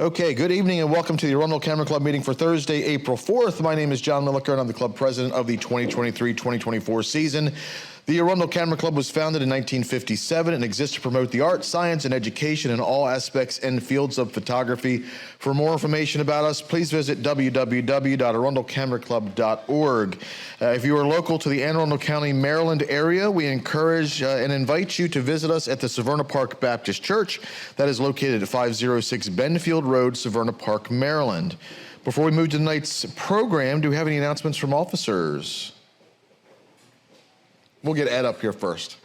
Okay, good evening and welcome to the Arundel Camera Club meeting for Thursday, April 4th. My name is John Milliker and I'm the club president of the 2023-2024 season. The Arundel Camera Club was founded in 1957 and exists to promote the art, science, and education in all aspects and fields of photography. For more information about us, please visit www.arundelcameraclub.org. If you are local to the Anne Arundel County, Maryland area, we encourage and invite you to visit us at the Severna Park Baptist Church that is located at 506 Benfield Road, Severna Park, Maryland. Before we move to tonight's program, do we have any announcements from officers? We'll get Ed up here first.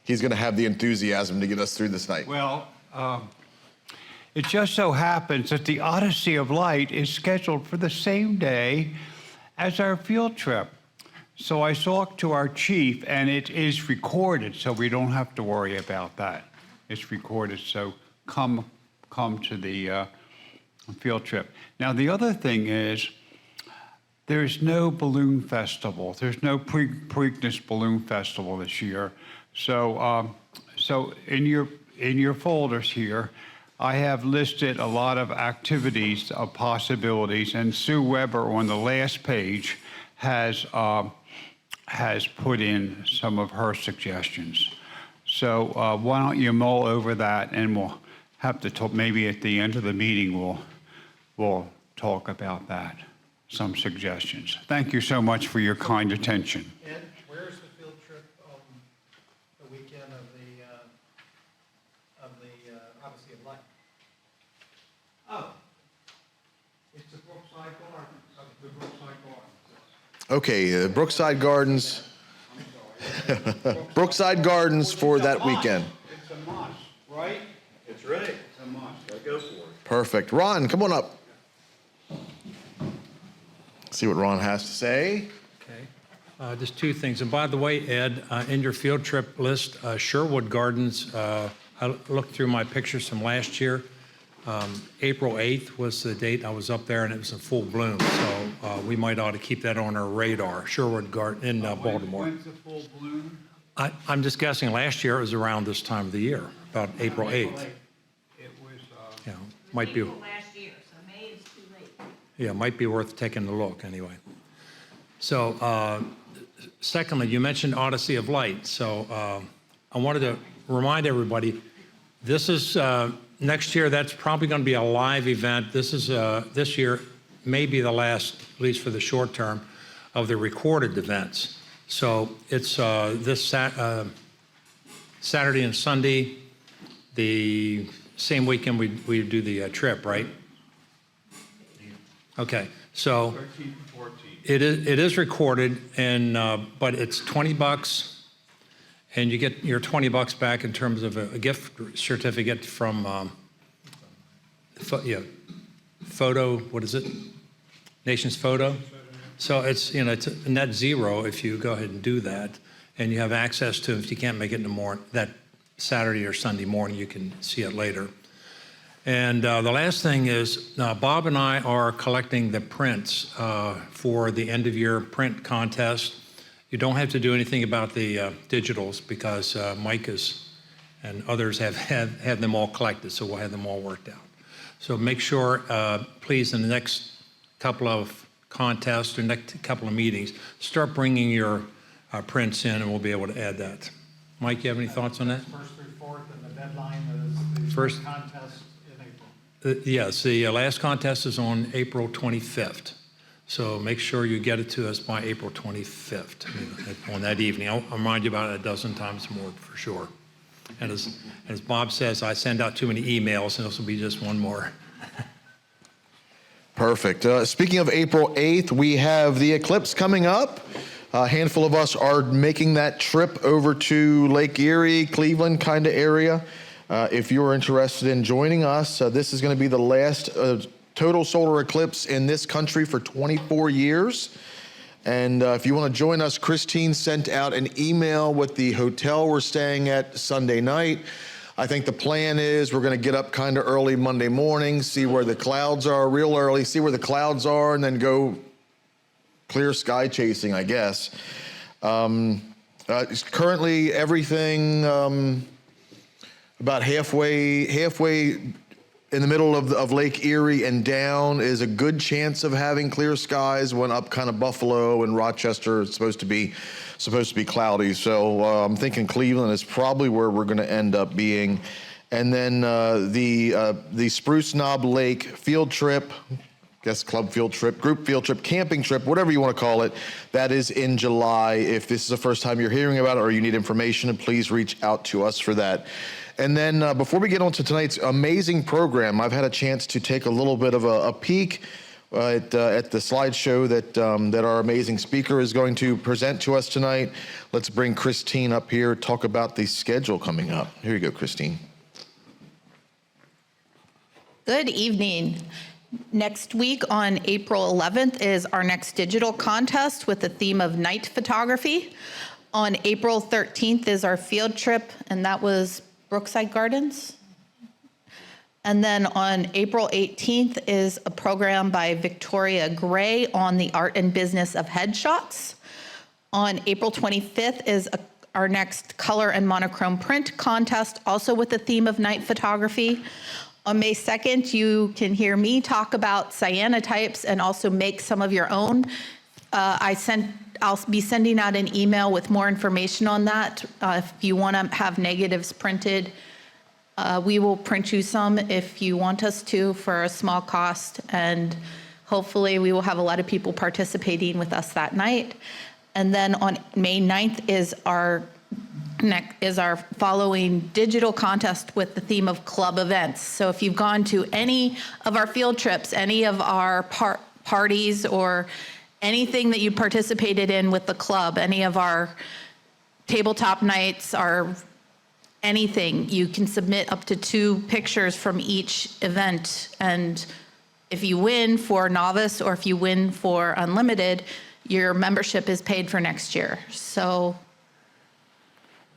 He's going to have the enthusiasm to get us through this night. Well, it just so happens that the Odyssey of Light is scheduled for the same day as our field trip. So I talked to our chief, and it is recorded, so we don't have to worry about that. It's recorded, so come to the field trip. Now, the other thing is, there's no balloon festival. There's no Preakness Balloon Festival this year. So, in your folders here, I have listed a lot of activities of possibilities, and Sue Weber on the last page has put in some of her suggestions. So why don't you mull over that, and we'll have to talk. Maybe at the end of the meeting we'll talk about that. Some suggestions. Thank you so much for your kind attention. Ed, where's the field trip on the weekend of the Odyssey of Light? Oh, it's the Brookside Gardens. The Brookside Gardens. Okay, Brookside Gardens. Brookside Gardens for that weekend. It's a must, right? It's right. It's a must. Gotta go for it. Perfect. Ron, come on up. See what Ron has to say. Okay, just two things. And by the way, Ed, in your field trip list, Sherwood Gardens, I looked through my pictures from last year. April 8th was the date I was up there, and it was in full bloom. So we might ought to keep that on our radar. Sherwood Garden in Baltimore. When's the full bloom? I'm just guessing last year it was around this time of the year, about April 8th. It was. Yeah, might be. Last year, so May is too late. Yeah, might be worth taking a look anyway. So, secondly, you mentioned Odyssey of Light. So I wanted to remind everybody, this is, next year, that's probably going to be a live event. This is, this year, may be the last, at least for the short term, of the recorded events. So it's this Saturday and Sunday, the same weekend we do the trip, right? Okay, so 13th and 14th. it is recorded, and but it's $20, and you get your $20 back in terms of a gift certificate from photo. What is it? Nation's Photo. So it's it's a net zero if you go ahead and do that, and you have access to. If you can't make it in the morning, that Saturday or Sunday morning, you can see it later. And the last thing is, Bob and I are collecting the prints for the end-of-year print contest. You don't have to do anything about the digitals because Mike and others have had them all collected, so we'll have them all worked out. So make sure, please, in the next couple of contests or next couple of meetings, start bringing your prints in, and we'll be able to add that. Mike, you have any thoughts on that? First through fourth, and the deadline is the First- contest in April. Yes, the last contest is on April 25th. So make sure you get it to us by April 25th on that evening. I'll remind you about it a dozen times more for sure. And as Bob says, I send out too many emails, and this will be just one more. Perfect. Speaking of April 8th, we have the eclipse coming up. A handful of us are making that trip over to Lake Erie, Cleveland kind of area. If you're interested in joining us, this is going to be the last total solar eclipse in this country for 24 years. And if you want to join us, Christine sent out an email with the hotel we're staying at Sunday night. I think the plan is we're going to get up kind of early Monday morning, see where the clouds are real early, see where the clouds are, and then go clear sky chasing, I guess. Currently, everything about halfway in the middle of Lake Erie and down is a good chance of having clear skies. When up kind of Buffalo and Rochester, it's supposed to be cloudy. So I'm thinking Cleveland is probably where we're going to end up being. And then the Spruce Knob Lake field trip, guess club field trip, group field trip, camping trip, whatever you want to call it, that is in July. If this is the first time you're hearing about it or you need information, please reach out to us for that. And then before we get on to tonight's amazing program, I've had a chance to take a little bit of a peek at the slideshow that our amazing speaker is going to present to us tonight. Let's bring Christine up here, talk about the schedule coming up. Here you go, Christine. Good evening. Next week on April 11th is our next digital contest with the theme of night photography. On April 13th is our field trip, and that was Brookside Gardens. And then on April 18th is a program by Victoria Gray on the art and business of headshots. On April 25th is our next color and monochrome print contest, also with the theme of night photography. On May 2nd, you can hear me talk about cyanotypes and also make some of your own. I'll be sending out an email with more information on that. If you want to have negatives printed, we will print you some if you want us to for a small cost. And hopefully we will have a lot of people participating with us that night. And then on May 9th is our following digital contest with the theme of club events. So if you've gone to any of our field trips, any of our parties, or anything that you participated in with the club, any of our tabletop nights, or anything, you can submit up to 2 pictures from each event. And if you win for novice or if you win for unlimited, your membership is paid for next year. So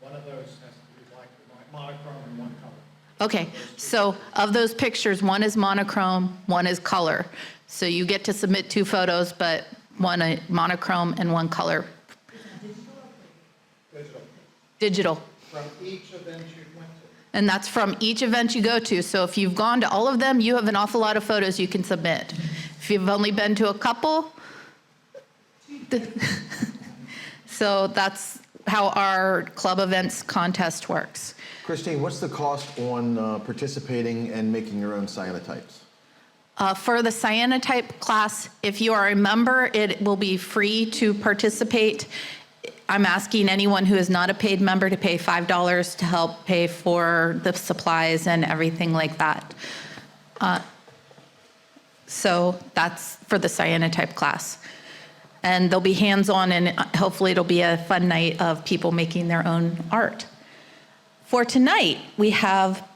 One of those has to be like monochrome and one color. okay, so of those pictures, one is monochrome, one is color. So you get to submit 2 photos, but one monochrome and one color. Digital. From each event you went to. And that's from each event you go to. So if you've gone to all of them, you have an awful lot of photos you can submit. If you've only been to a couple, so that's how our club events contest works. Christine, what's the cost on participating and making your own cyanotypes? For the cyanotype class, if you are a member, it will be free to participate. I'm asking anyone who is not a paid member to pay $5 to help pay for the supplies and everything like that. So that's for the cyanotype class. And they'll be hands-on, and hopefully it'll be a fun night of people making their own art. For tonight, we have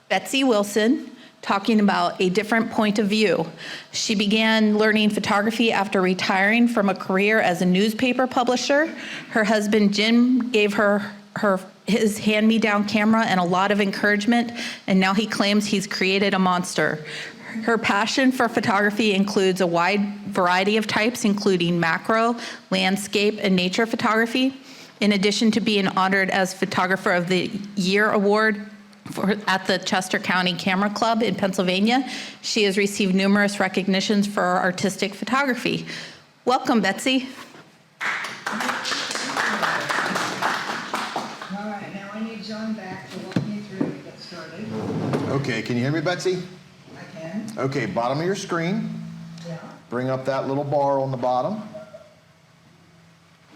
Betsy Wilson talking about a different point of view. She began learning photography after retiring from a career as a newspaper publisher. Her husband, Jim, gave her his hand-me-down camera and a lot of encouragement, and now he claims he's created a monster. Her passion for photography includes a wide variety of types, including macro, landscape, and nature photography. In addition to being honored as Photographer of the Year award at the Chester County Camera Club in Pennsylvania, she has received numerous recognitions for her artistic photography. Welcome, Betsy. All right, now I need John back to walk me through and get started. Okay, can you hear me, Betsy? I can. Okay, bottom of your screen. Yeah. Bring up that little bar on the bottom.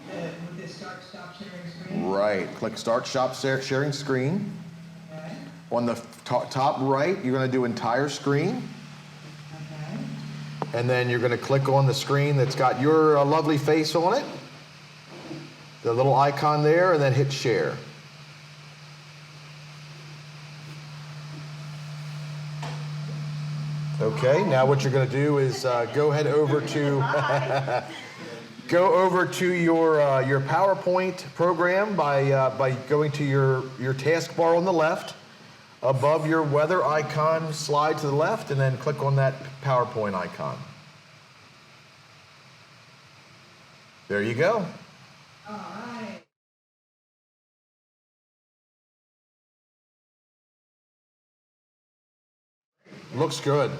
With this stop sharing screen. Right, click Start Sharing Screen. Okay. On the top right, you're going to do entire screen. Okay. And then you're going to click on the screen that's got your lovely face on it. The little icon there, and then hit share. Okay, now what you're going to do is go ahead over to go over to your PowerPoint program by going to your taskbar on the left. Above your weather icon, slide to the left, and then click on that PowerPoint icon. There you go. All right. Looks good.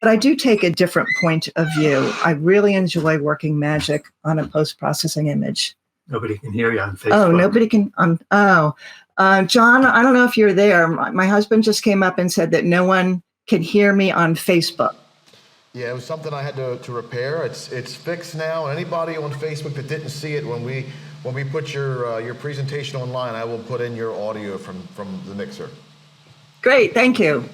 But I do take a different point of view. I really enjoy working magic on a post-processing image. Nobody can hear you on Facebook. Oh, nobody can. John, I don't know if you're there. My husband just came up and said that no one can hear me on Facebook. Yeah, it was something I had to repair. It's fixed now. And anybody on Facebook that didn't see it when we When we put your presentation online, I will put in your audio from the mixer. Great. Thank you.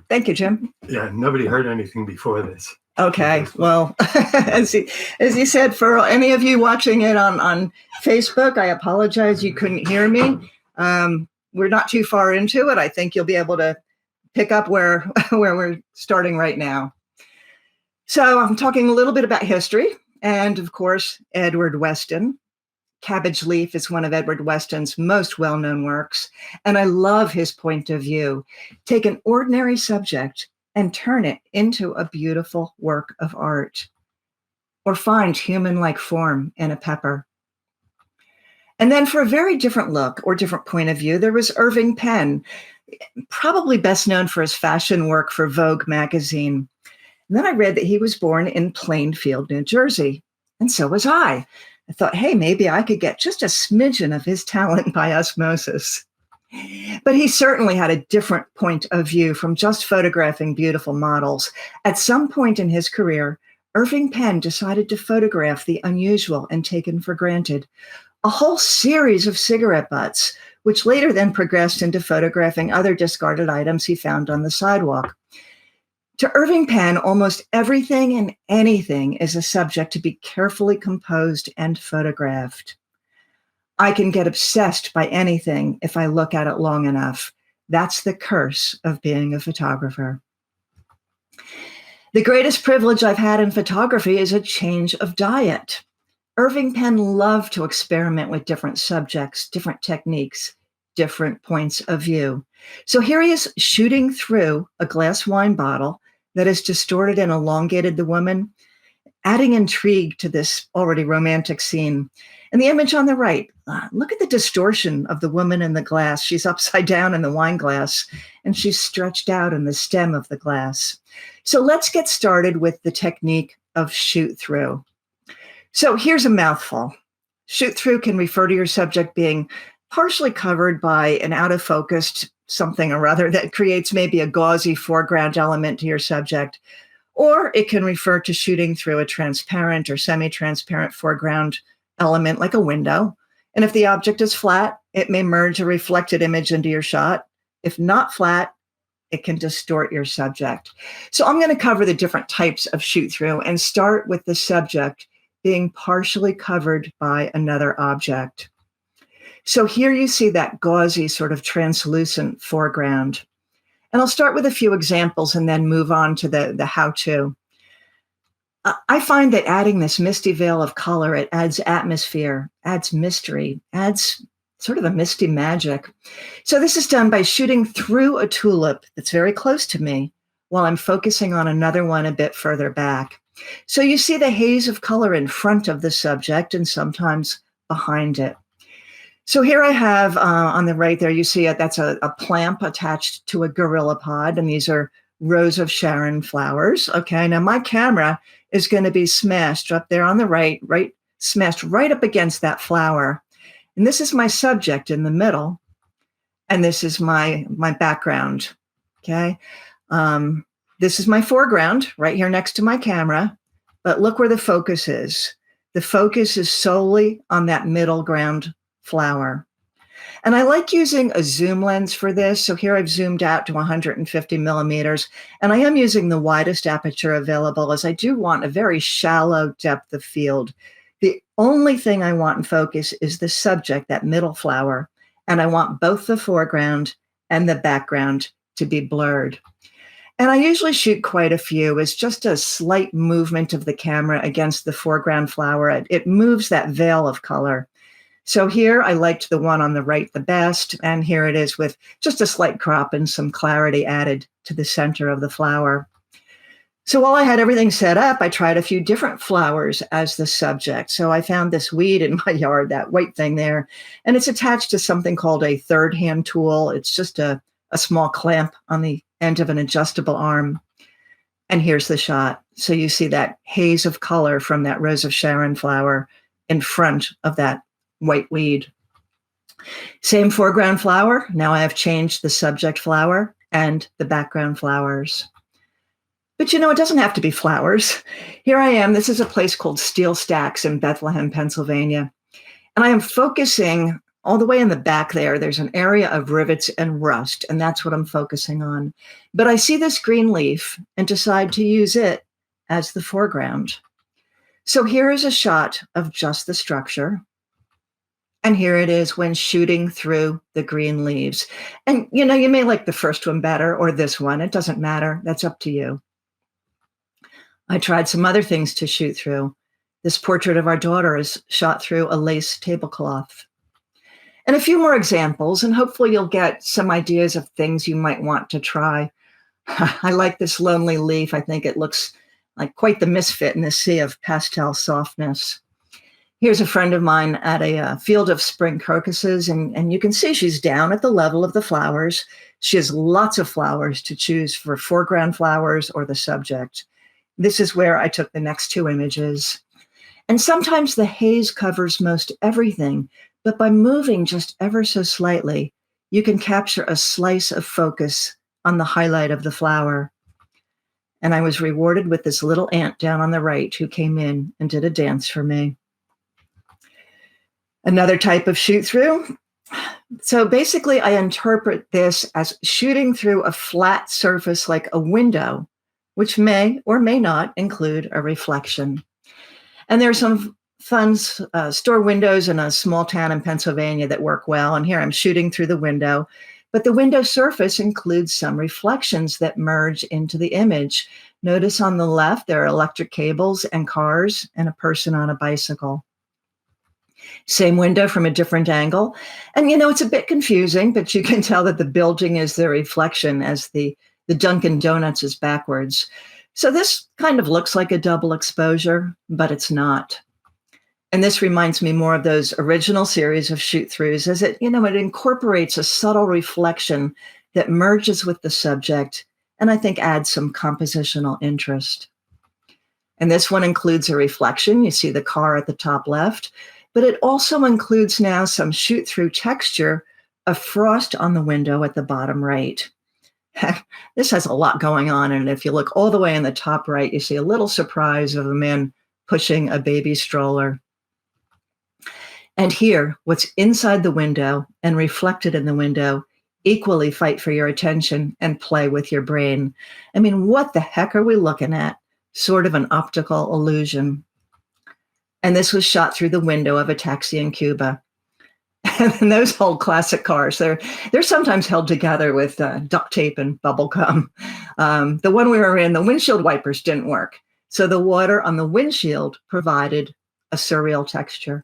Thank you, Jim. Yeah, nobody heard anything before this. Okay. Well, as he said, for any of you watching it on Facebook, I apologize you couldn't hear me. We're not too far into it. I think you'll be able to pick up where we're starting right now. So I'm talking a little bit about history and, of course, Edward Weston. Cabbage Leaf is one of Edward Weston's most well-known works, and I love his point of view. Take an ordinary subject and turn it into a beautiful work of art, or find human-like form in a pepper. And then for a very different look or different point of view, there was Irving Penn, probably best known for his fashion work for Vogue magazine. And then I read that he was born in Plainfield, New Jersey, and so was I. I thought, hey, maybe I could get just a smidgen of his talent by osmosis. But he certainly had a different point of view from just photographing beautiful models. At some point in his career, Irving Penn decided to photograph the unusual and taken for granted, a whole series of cigarette butts, which later then progressed into photographing other discarded items he found on the sidewalk. To Irving Penn, almost everything and anything is a subject to be carefully composed and photographed. I can get obsessed by anything if I look at it long enough. That's the curse of being a photographer. The greatest privilege I've had in photography is a change of diet. Irving Penn loved to experiment with different subjects, different techniques, different points of view. So here he is shooting through a glass wine bottle that is distorted and elongated the woman, adding intrigue to this already romantic scene. And the image on the right, look at the distortion of the woman in the glass. She's upside down in the wine glass, and she's stretched out in the stem of the glass. So let's get started with the technique of shoot through. So here's a mouthful. Shoot through can refer to your subject being partially covered by an out of focused something or other that creates maybe a gauzy foreground element to your subject, or it can refer to shooting through a transparent or semi-transparent foreground element like a window. And if the object is flat, it may merge a reflected image into your shot. If not flat, it can distort your subject. So I'm going to cover the different types of shoot through and start with the subject being partially covered by another object. So here you see that gauzy sort of translucent foreground. And I'll start with a few examples and then move on to the how-to. I find that adding this misty veil of color, it adds atmosphere, adds mystery, adds sort of a misty magic. So this is done by shooting through a tulip that's very close to me while I'm focusing on another one a bit further back. So you see the haze of color in front of the subject and sometimes behind it. So here I have on the right there, you see it, that's a plant attached to a gorilla pod, and these are Rose of Sharon flowers. Okay, now my camera is going to be smashed up there on the right, smashed right up against that flower. And this is my subject in the middle, and this is my background. Okay, this is my foreground right here next to my camera, but look where the focus is. The focus is solely on that middle ground flower. And I like using a zoom lens for this. So here I've zoomed out to 150 millimeters, and I am using the widest aperture available as I do want a very shallow depth of field. The only thing I want in focus is the subject, that middle flower, and I want both the foreground and the background to be blurred. And I usually shoot quite a few. It's just a slight movement of the camera against the foreground flower. It moves that veil of color. So here I liked the one on the right the best, and here it is with just a slight crop and some clarity added to the center of the flower. So while I had everything set up, I tried a few different flowers as the subject. So I found this weed in my yard, that white thing there, and it's attached to something called a third hand tool. It's just a small clamp on the end of an adjustable arm. And here's the shot. So you see that haze of color from that Rose of Sharon flower in front of that white weed. Same foreground flower. Now I have changed the subject flower and the background flowers. But you know, it doesn't have to be flowers. Here I am. This is a place called Steel Stacks in Bethlehem, Pennsylvania. And I am focusing all the way in the back there. There's an area of rivets and rust, and that's what I'm focusing on. But I see this green leaf and decide to use it as the foreground. So here is a shot of just the structure. And here it is when shooting through the green leaves. And you may like the first one better or this one. It doesn't matter. That's up to you. I tried some other things to shoot through. This portrait of our daughter is shot through a lace tablecloth. And a few more examples, and hopefully you'll get some ideas of things you might want to try. I like this lonely leaf. I think it looks like quite the misfit in this sea of pastel softness. Here's a friend of mine at a field of spring crocuses, and you can see she's down at the level of the flowers. She has lots of flowers to choose for foreground flowers or the subject. This is where I took the next two images. And sometimes the haze covers most everything, but by moving just ever so slightly, you can capture a slice of focus on the highlight of the flower. And I was rewarded with this little ant down on the right who came in and did a dance for me. Another type of shoot through. So basically, I interpret this as shooting through a flat surface like a window, which may or may not include a reflection. And there's some fun store windows in a small town in Pennsylvania that work well. And here I'm shooting through the window, but the window surface includes some reflections that merge into the image. Notice on the left, there are electric cables and cars and a person on a bicycle. Same window from a different angle. And it's a bit confusing, but you can tell that the building is the reflection as the Dunkin' Donuts is backwards. So this kind of looks like a double exposure, but it's not. And this reminds me more of those original series of shoot-throughs, as it incorporates a subtle reflection that merges with the subject, and I think adds some compositional interest. And this one includes a reflection. You see the car at the top left, but it also includes now some shoot-through texture of frost on the window at the bottom right. This has a lot going on, and if you look all the way in the top right, you see a little surprise of a man pushing a baby stroller. And here, what's inside the window and reflected in the window equally fight for your attention and play with your brain. I mean, what the heck are we looking at? Sort of an optical illusion. And this was shot through the window of a taxi in Cuba. And those old classic cars, they're sometimes held together with duct tape and bubble gum. The one we were in, the windshield wipers didn't work. So the water on the windshield provided a surreal texture.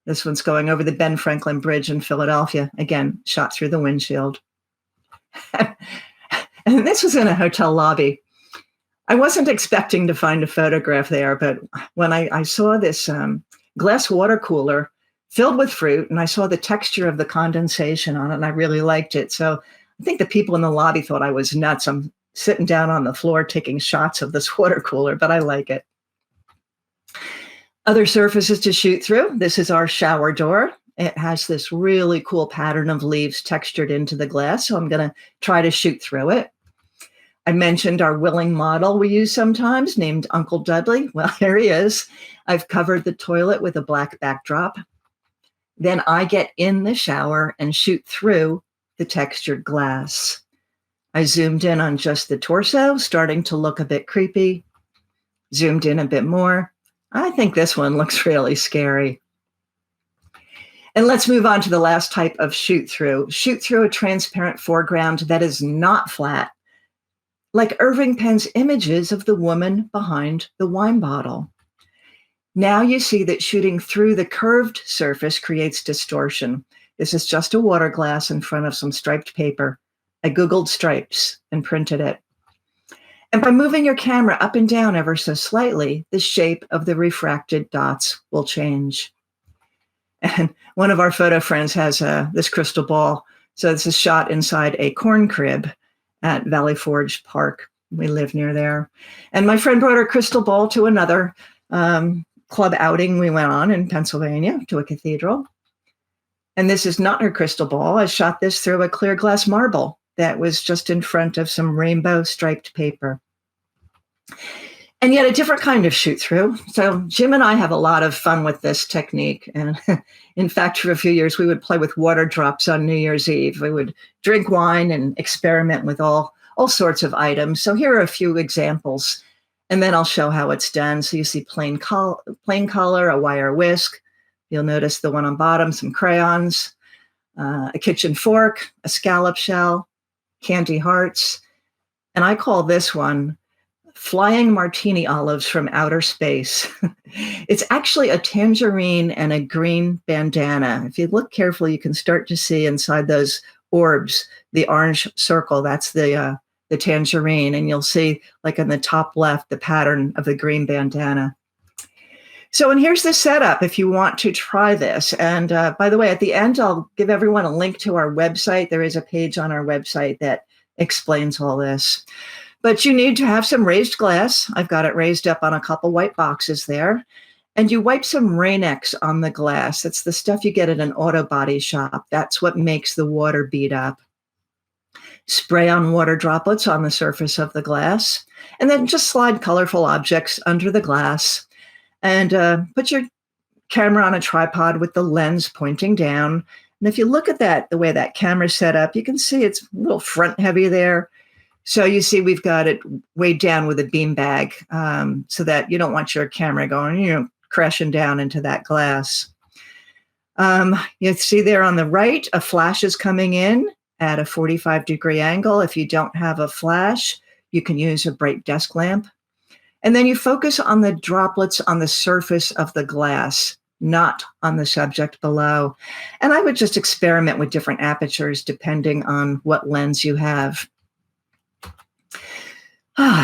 This one's going over the Ben Franklin Bridge in Philadelphia, again, shot through the windshield. And this was in a hotel lobby. I wasn't expecting to find a photograph there, but when I saw this glass water cooler filled with fruit, and I saw the texture of the condensation on it, and I really liked it. So I think the people in the lobby thought I was nuts. I'm sitting down on the floor taking shots of this water cooler, but I like it. Other surfaces to shoot through. This is our shower door. It has this really cool pattern of leaves textured into the glass, so I'm going to try to shoot through it. I mentioned our willing model we use sometimes, named Uncle Dudley. Well, here he is. I've covered the toilet with a black backdrop. Then I get in the shower and shoot through the textured glass. I zoomed in on just the torso, starting to look a bit creepy. Zoomed in a bit more. I think this one looks really scary. And let's move on to the last type of shoot through. Shoot through a transparent foreground that is not flat, like Irving Penn's images of the woman behind the wine bottle. Now you see that shooting through the curved surface creates distortion. This is just a water glass in front of some striped paper. I Googled stripes and printed it. And by moving your camera up and down ever so slightly, the shape of the refracted dots will change. And one of our photo friends has this crystal ball. So this is shot inside a corn crib at Valley Forge Park. We live near there. And my friend brought her crystal ball to another club outing we went on in Pennsylvania to a cathedral. And this is not her crystal ball. I shot this through a clear glass marble that was just in front of some rainbow striped paper. and yet a different kind of shoot through. So Jim and I have a lot of fun with this technique. And in fact, for a few years, we would play with water drops on New Year's Eve. We would drink wine and experiment with all sorts of items. So here are a few examples, and then I'll show how it's done. So you see plain color, a wire whisk. You'll notice the one on bottom, some crayons, a kitchen fork, a scallop shell, candy hearts. And I call this one Flying Martini Olives from Outer Space. It's actually a tangerine and a green bandana. If you look carefully, you can start to see inside those orbs, the orange circle, that's the tangerine. And you'll see, like in the top left, the pattern of the green bandana. So, and here's the setup if you want to try this. And by the way, at the end, I'll give everyone a link to our website. There is a page on our website that explains all this. But you need to have some raised glass. I've got it raised up on a couple white boxes there. And you wipe some Rain-X on the glass. That's the stuff you get at an auto body shop. That's what makes the water bead up. Spray on water droplets on the surface of the glass. And then just slide colorful objects under the glass. And put your camera on a tripod with the lens pointing down. And if you look at that, the way that camera's set up, you can see it's a little front heavy there. So you see we've got it weighed down with a bean bag so that you don't want your camera going, crashing down into that glass. You see there on the right, a flash is coming in at a 45-degree angle. If you don't have a flash, you can use a bright desk lamp. And then you focus on the droplets on the surface of the glass, not on the subject below. And I would just experiment with different apertures depending on what lens you have.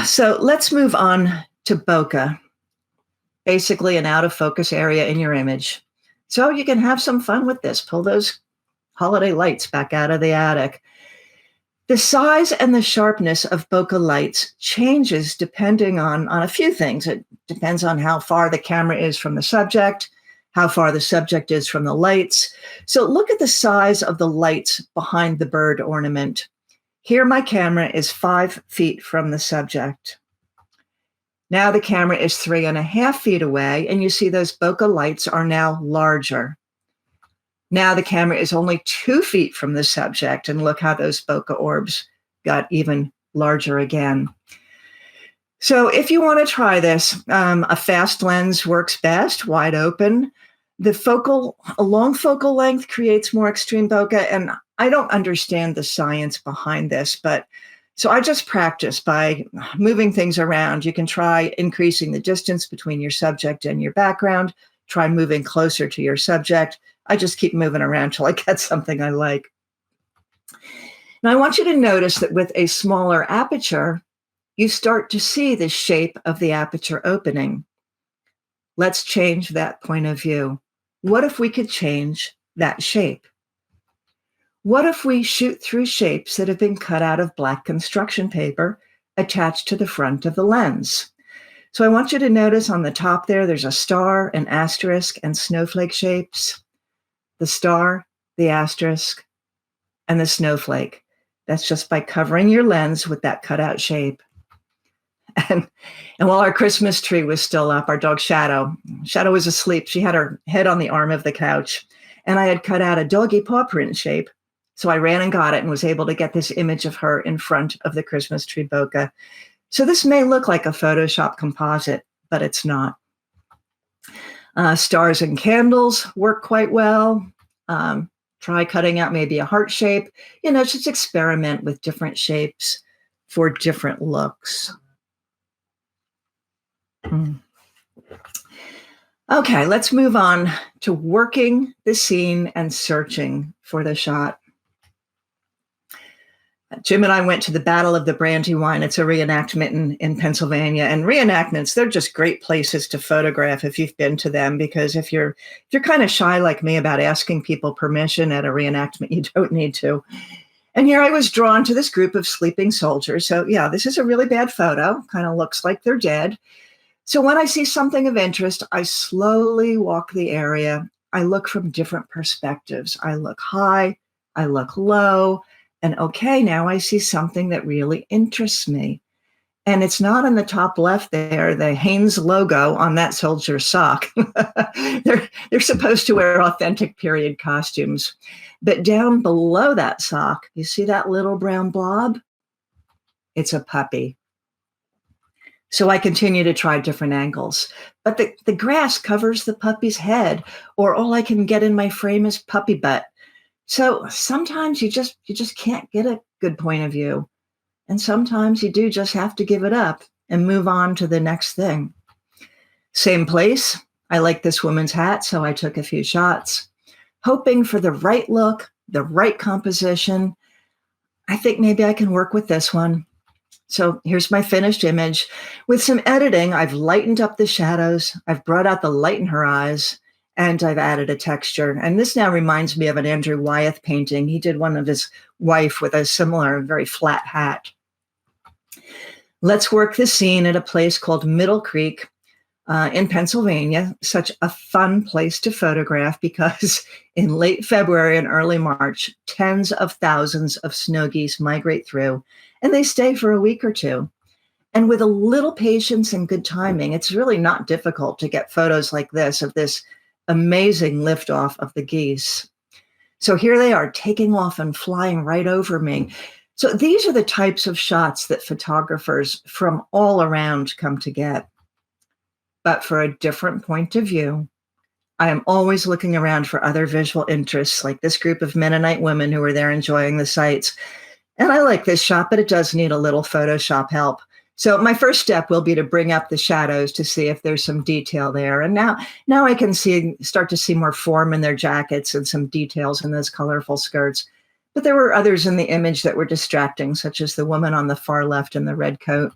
So let's move on to bokeh, basically an out of focus area in your image. So you can have some fun with this. Pull those holiday lights back out of the attic. The size and the sharpness of bokeh lights changes depending on a few things. It depends on how far the camera is from the subject, how far the subject is from the lights. So look at the size of the lights behind the bird ornament. Here, my camera is 5 feet from the subject. Now the camera is 3.5 feet away, and you see those bokeh lights are now larger. Now the camera is only 2 feet from the subject, and look how those bokeh orbs got even larger again. So if you want to try this, a fast lens works best, wide open. A long focal length creates more extreme bokeh, and I don't understand the science behind this, but so I just practice by moving things around. You can try increasing the distance between your subject and your background, try moving closer to your subject. I just keep moving around till I get something I like. Now I want you to notice that with a smaller aperture, you start to see the shape of the aperture opening. Let's change that point of view. What if we could change that shape? What if we shoot through shapes that have been cut out of black construction paper attached to the front of the lens? So I want you to notice on the top there's a star, an asterisk, and snowflake shapes. The star, the asterisk, and the snowflake. That's just by covering your lens with that cutout shape. And while our Christmas tree was still up, our dog Shadow was asleep. She had her head on the arm of the couch, and I had cut out a doggy paw print shape. So I ran and got it and was able to get this image of her in front of the Christmas tree bokeh. So this may look like a Photoshop composite, but it's not. Stars and candles work quite well. Try cutting out maybe a heart shape. Just experiment with different shapes for different looks. Okay, let's move on to working the scene and searching for the shot. Jim and I went to the Battle of the Brandywine. It's a reenactment in Pennsylvania. And reenactments, they're just great places to photograph if you've been to them, because if you're kind of shy like me about asking people permission at a reenactment, you don't need to. And here I was drawn to this group of sleeping soldiers. So yeah, this is a really bad photo. Kind of looks like they're dead. So when I see something of interest, I slowly walk the area. I look from different perspectives. I look high, I look low, and okay, now I see something that really interests me. And it's not in the top left there, the Hanes logo on that soldier's sock. they're supposed to wear authentic period costumes. But down below that sock, you see that little brown blob? It's a puppy. So I continue to try different angles. But the grass covers the puppy's head, or all I can get in my frame is puppy butt. So sometimes you just can't get a good point of view. And sometimes you do just have to give it up and move on to the next thing. Same place. I like this woman's hat, so I took a few shots, hoping for the right look, the right composition. I think maybe I can work with this one. So here's my finished image. With some editing, I've lightened up the shadows, I've brought out the light in her eyes, and I've added a texture. And this now reminds me of an Andrew Wyeth painting. He did one of his wife with a similar, very flat hat. Let's work the scene at a place called Middle Creek in Pennsylvania. Such a fun place to photograph because in late February and early March, tens of thousands of snow geese migrate through, and they stay for a week or two. And with a little patience and good timing, it's really not difficult to get photos like this of this amazing liftoff of the geese. So here they are taking off and flying right over me. So these are the types of shots that photographers from all around come to get. But for a different point of view, I am always looking around for other visual interests, like this group of Mennonite women who are there enjoying the sights. And I like this shot, but it does need a little Photoshop help. So my first step will be to bring up the shadows to see if there's some detail there. And now I can start to see more form in their jackets and some details in those colorful skirts. But there were others in the image that were distracting, such as the woman on the far left in the red coat.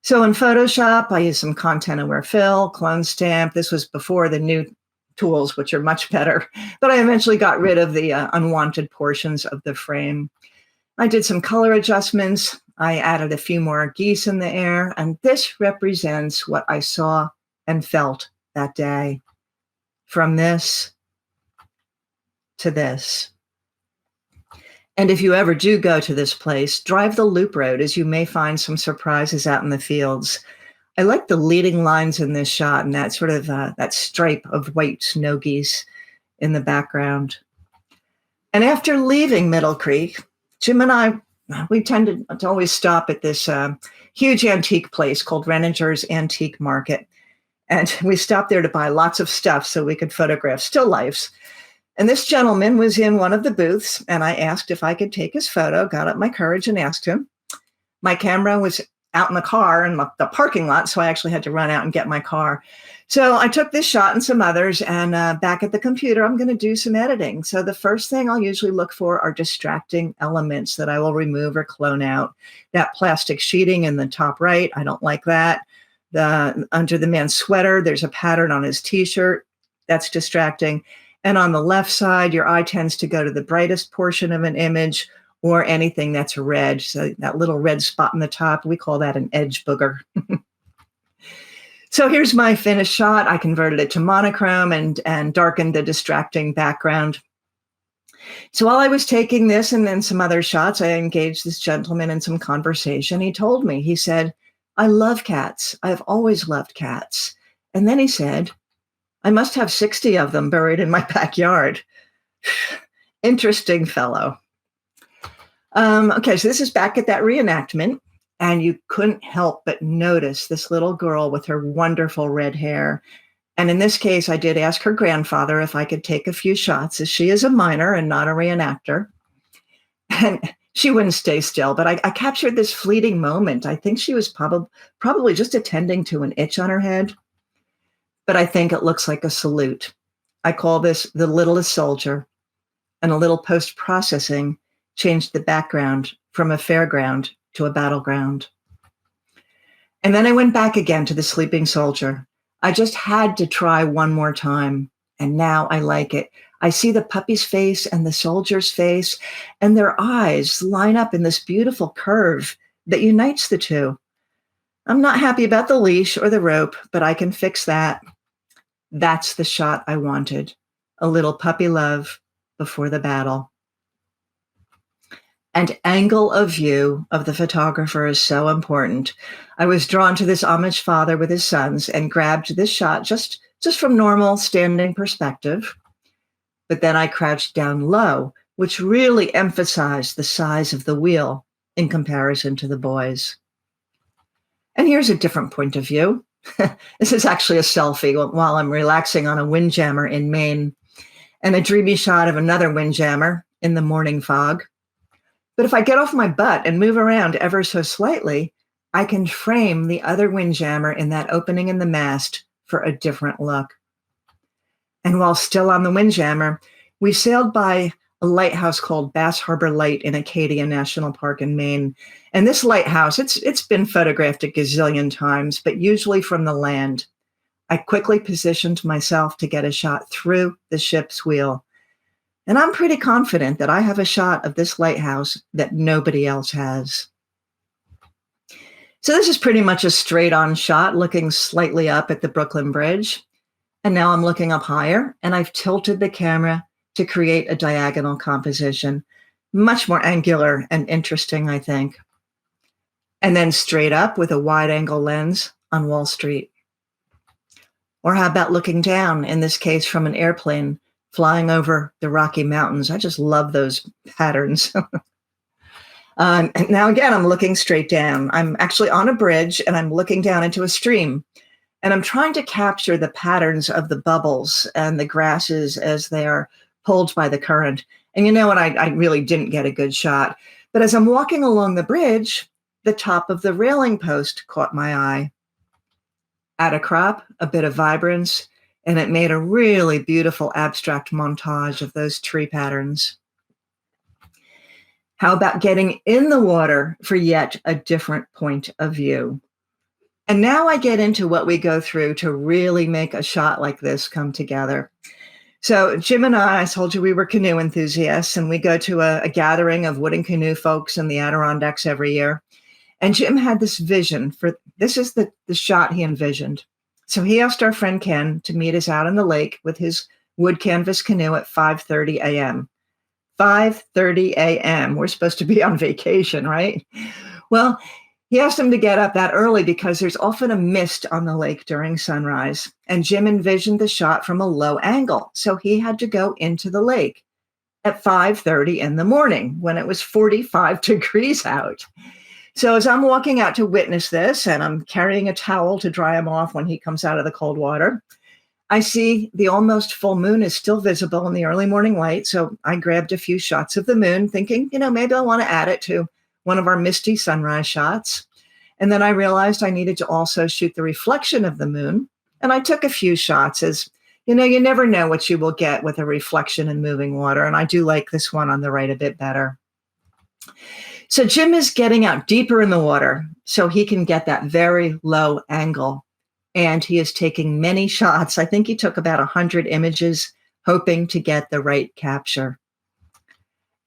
So in Photoshop, I used some content-aware fill, clone stamp. This was before the new tools, which are much better. But I eventually got rid of the unwanted portions of the frame. I did some color adjustments. I added a few more geese in the air, and this represents what I saw and felt that day. From this to this. And if you ever do go to this place, drive the loop road, as you may find some surprises out in the fields. I like the leading lines in this shot and that sort of that stripe of white snow geese in the background. And after leaving Middle Creek, Jim and I, we tended to always stop at this huge antique place called Renninger's Antique Market. And we stopped there to buy lots of stuff so we could photograph still lifes. And this gentleman was in one of the booths, and I asked if I could take his photo, got up my courage and asked him. My camera was out in the car in the parking lot, so I actually had to run out and get my car. So I took this shot and some others, and back at the computer, I'm going to do some editing. So the first thing I'll usually look for are distracting elements that I will remove or clone out. That plastic sheeting in the top right, I don't like that. Under the man's sweater, there's a pattern on his t-shirt. That's distracting. And on the left side, your eye tends to go to the brightest portion of an image or anything that's red. So that little red spot in the top, we call that an edge booger. So here's my finished shot. I converted it to monochrome and darkened the distracting background. So while I was taking this and then some other shots, I engaged this gentleman in some conversation. He told me, he said, "I love cats. I've always loved cats." And then he said, "I must have 60 of them buried in my backyard." Interesting fellow. Okay, so this is back at that reenactment, and you couldn't help but notice this little girl with her wonderful red hair. And in this case, I did ask her grandfather if I could take a few shots, as she is a minor and not a reenactor. And she wouldn't stay still, but I captured this fleeting moment. I think she was probably just attending to an itch on her head. But I think it looks like a salute. I call this the littlest soldier, and a little post-processing changed the background from a fairground to a battleground. And then I went back again to the sleeping soldier. I just had to try one more time, and now I like it. I see the puppy's face and the soldier's face, and their eyes line up in this beautiful curve that unites the two. I'm not happy about the leash or the rope, but I can fix that. That's the shot I wanted. A little puppy love before the battle. And angle of view of the photographer is so important. I was drawn to this Amish father with his sons and grabbed this shot just from normal standing perspective. But then I crouched down low, which really emphasized the size of the wheel in comparison to the boys. And here's a different point of view. This is actually a selfie while I'm relaxing on a windjammer in Maine, and a dreamy shot of another windjammer in the morning fog. But if I get off my butt and move around ever so slightly, I can frame the other windjammer in that opening in the mast for a different look. And while still on the windjammer, we sailed by a lighthouse called Bass Harbor Light in Acadia National Park in Maine. And this lighthouse, it's been photographed a gazillion times, but usually from the land. I quickly positioned myself to get a shot through the ship's wheel. And I'm pretty confident that I have a shot of this lighthouse that nobody else has. So this is pretty much a straight-on shot looking slightly up at the Brooklyn Bridge. And now I'm looking up higher, and I've tilted the camera to create a diagonal composition. Much more angular and interesting, I think. And then straight up with a wide-angle lens on Wall Street. Or how about looking down, in this case from an airplane, flying over the Rocky Mountains? I just love those patterns. And now again, I'm looking straight down. I'm actually on a bridge and I'm looking down into a stream. And I'm trying to capture the patterns of the bubbles and the grasses as they are pulled by the current. And you know what? I really didn't get a good shot. But as I'm walking along the bridge, the top of the railing post caught my eye. At a crop, a bit of vibrance, and it made a really beautiful abstract montage of those tree patterns. How about getting in the water for yet a different point of view? And now I get into what we go through to really make a shot like this come together. So Jim and I told you we were canoe enthusiasts, and we go to a gathering of wooden canoe folks in the Adirondacks every year. And Jim had this vision for, this is the shot he envisioned. So he asked our friend Ken to meet us out on the lake with his wood canvas canoe at 5:30 a.m. 5:30 a.m. We're supposed to be on vacation, right? Well, he asked him to get up that early because there's often a mist on the lake during sunrise. And Jim envisioned the shot from a low angle. So he had to go into the lake at 5:30 in the morning when it was 45 degrees out. So as I'm walking out to witness this, and I'm carrying a towel to dry him off when he comes out of the cold water, I see the almost full moon is still visible in the early morning light. So I grabbed a few shots of the moon thinking, maybe I want to add it to one of our misty sunrise shots. And then I realized I needed to also shoot the reflection of the moon. And I took a few shots as, you never know what you will get with a reflection in moving water. And I do like this one on the right a bit better. So Jim is getting out deeper in the water so he can get that very low angle. And he is taking many shots. I think he took about 100 images, hoping to get the right capture.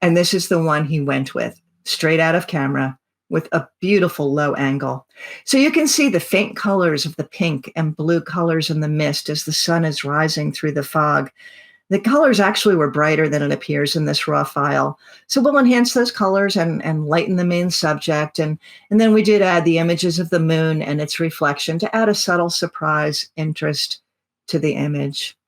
And this is the one he went with, straight out of camera, with a beautiful low angle. So you can see the faint colors of the pink and blue colors in the mist as the sun is rising through the fog. The colors actually were brighter than it appears in this raw file. So we'll enhance those colors and lighten the main subject. And then we did add the images of the moon and its reflection to add a subtle surprise interest to the image.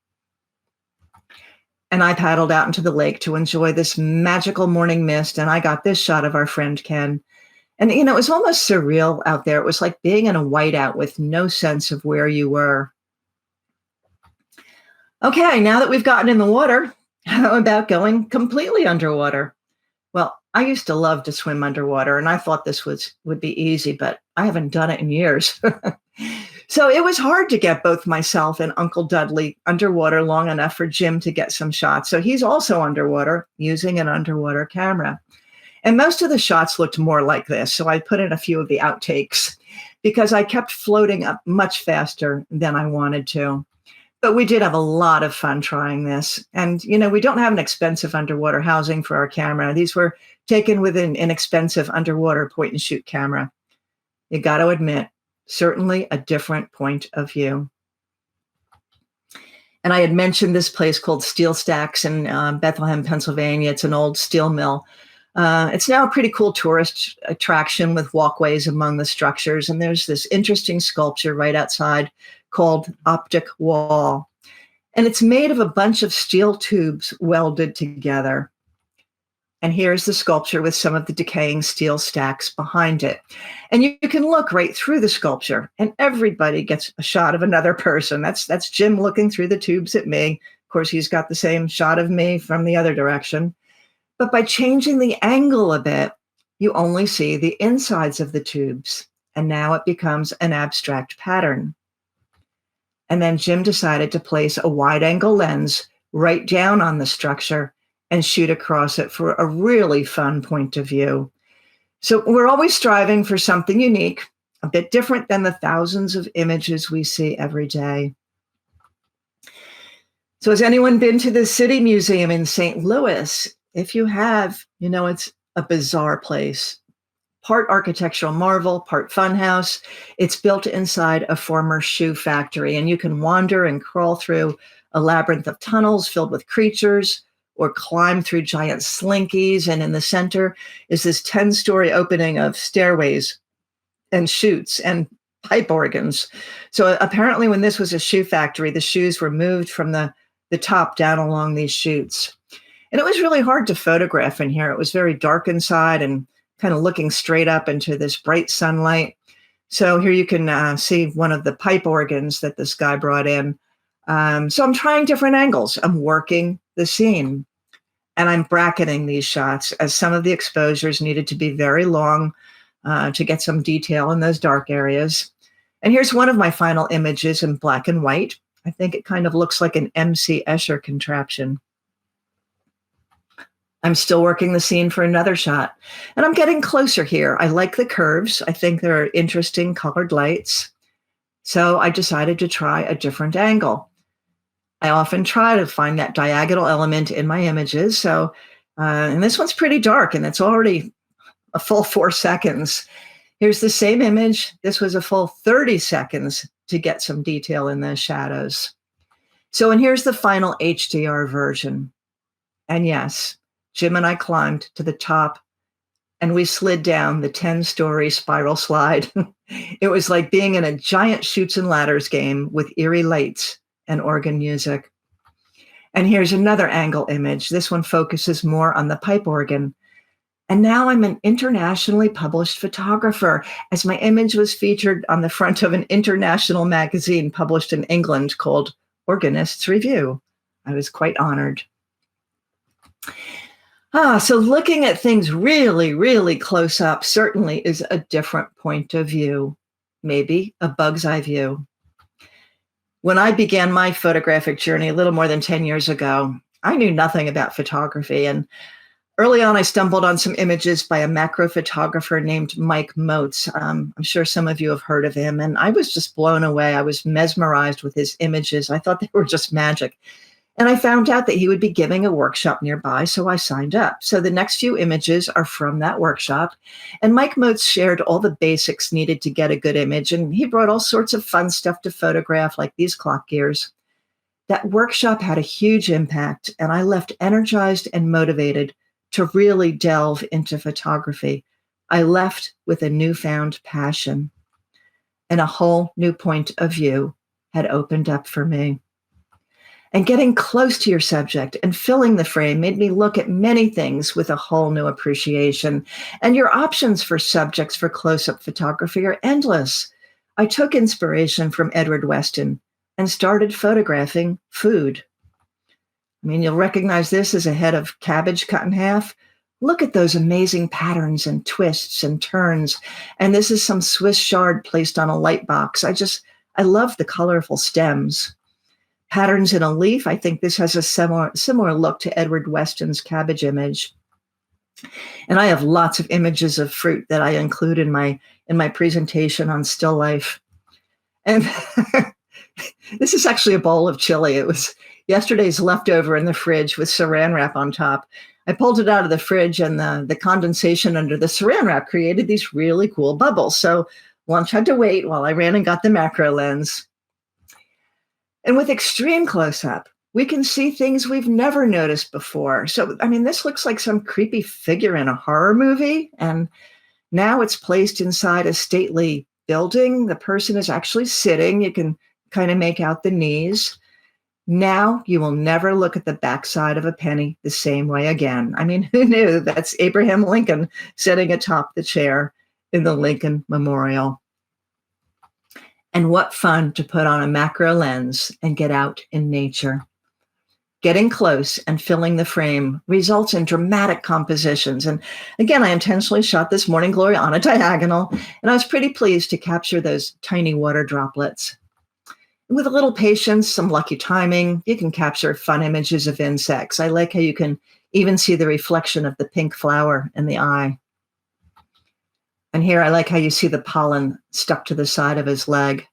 And I paddled out into the lake to enjoy this magical morning mist. And I got this shot of our friend Ken. And, it was almost surreal out there. It was like being in a whiteout with no sense of where you were. Okay, now that we've gotten in the water, how about going completely underwater? Well, I used to love to swim underwater, and I thought this would be easy, but I haven't done it in years. So it was hard to get both myself and Uncle Dudley underwater long enough for Jim to get some shots. So he's also underwater using an underwater camera. And most of the shots looked more like this. So I put in a few of the outtakes because I kept floating up much faster than I wanted to. But we did have a lot of fun trying this. And, we don't have an expensive underwater housing for our camera. These were taken with an inexpensive underwater point and shoot camera. You got to admit, certainly a different point of view. And I had mentioned this place called Steel Stacks in Bethlehem, Pennsylvania. It's an old steel mill. It's now a pretty cool tourist attraction with walkways among the structures. And there's this interesting sculpture right outside called Optic Wall. And it's made of a bunch of steel tubes welded together. And here's the sculpture with some of the decaying steel stacks behind it. And you can look right through the sculpture, and everybody gets a shot of another person. That's Jim looking through the tubes at me. Of course, he's got the same shot of me from the other direction. But by changing the angle a bit, you only see the insides of the tubes. And now it becomes an abstract pattern. And then Jim decided to place a wide angle lens right down on the structure and shoot across it for a really fun point of view. So we're always striving for something unique, a bit different than the thousands of images we see every day. So has anyone been to the City Museum in St. Louis? If you have, you know it's a bizarre place. Part architectural marvel, part funhouse. It's built inside a former shoe factory, and you can wander and crawl through a labyrinth of tunnels filled with creatures, or climb through giant slinkies. And in the center is this 10-story opening of stairways and chutes and pipe organs. So apparently when this was a shoe factory, the shoes were moved from the top down along these chutes. And it was really hard to photograph in here. It was very dark inside and kind of looking straight up into this bright sunlight. So here you can see one of the pipe organs that this guy brought in. So I'm trying different angles. I'm working the scene. And I'm bracketing these shots, as some of the exposures needed to be very long to get some detail in those dark areas. And here's one of my final images in black and white. I think it kind of looks like an M.C. Escher contraption. I'm still working the scene for another shot. And I'm getting closer here. I like the curves. I think there are interesting colored lights. So I decided to try a different angle. I often try to find that diagonal element in my images. So, and this one's pretty dark, and it's already a full 4 seconds. Here's the same image. This was a full 30 seconds to get some detail in those shadows. So, and here's the final HDR version. And yes, Jim and I climbed to the top, and we slid down the 10-story spiral slide. It was like being in a giant Chutes and Ladders game with eerie lights and organ music. And here's another angle image. This one focuses more on the pipe organ. And now I'm an internationally published photographer, as my image was featured on the front of an international magazine published in England called Organist's Review. I was quite honored. So looking at things really, really close up certainly is a different point of view, maybe a bug's eye view. When I began my photographic journey a little more than 10 years ago, I knew nothing about photography. And early on, I stumbled on some images by a macro photographer named Mike Moats. I'm sure some of you have heard of him. And I was just blown away. I was mesmerized with his images. I thought they were just magic. And I found out that he would be giving a workshop nearby, so I signed up. So the next few images are from that workshop. And Mike Moats shared all the basics needed to get a good image. And he brought all sorts of fun stuff to photograph, like these clock gears. That workshop had a huge impact, and I left energized and motivated to really delve into photography. I left with a newfound passion, and a whole new point of view had opened up for me. And getting close to your subject and filling the frame made me look at many things with a whole new appreciation. And your options for subjects for close-up photography are endless. I took inspiration from Edward Weston and started photographing food. I mean, you'll recognize this as a head of cabbage cut in half. Look at those amazing patterns and twists and turns. And this is some Swiss chard placed on a light box. I love the colorful stems. Patterns in a leaf. I think this has a similar look to Edward Weston's cabbage image. And I have lots of images of fruit that I include in my presentation on still life. And this is actually a bowl of chili. It was yesterday's leftover in the fridge with saran wrap on top. I pulled it out of the fridge, and the condensation under the saran wrap created these really cool bubbles. So lunch had to wait while I ran and got the macro lens. And with extreme close-up, We can see things we've never noticed before. So, I mean, this looks like some creepy figure in a horror movie. And now it's placed inside a stately building. The person is actually sitting. You can kind of make out the knees. Now you will never look at the backside of a penny the same way again. I mean, who knew? That's Abraham Lincoln sitting atop the chair in the Lincoln Memorial. And what fun to put on a macro lens and get out in nature. Getting close and filling the frame results in dramatic compositions. And again, I intentionally shot this morning glory on a diagonal, and I was pretty pleased to capture those tiny water droplets. With a little patience, some lucky timing, you can capture fun images of insects. I like how you can even see the reflection of the pink flower in the eye. And here I like how you see the pollen stuck to the side of his leg.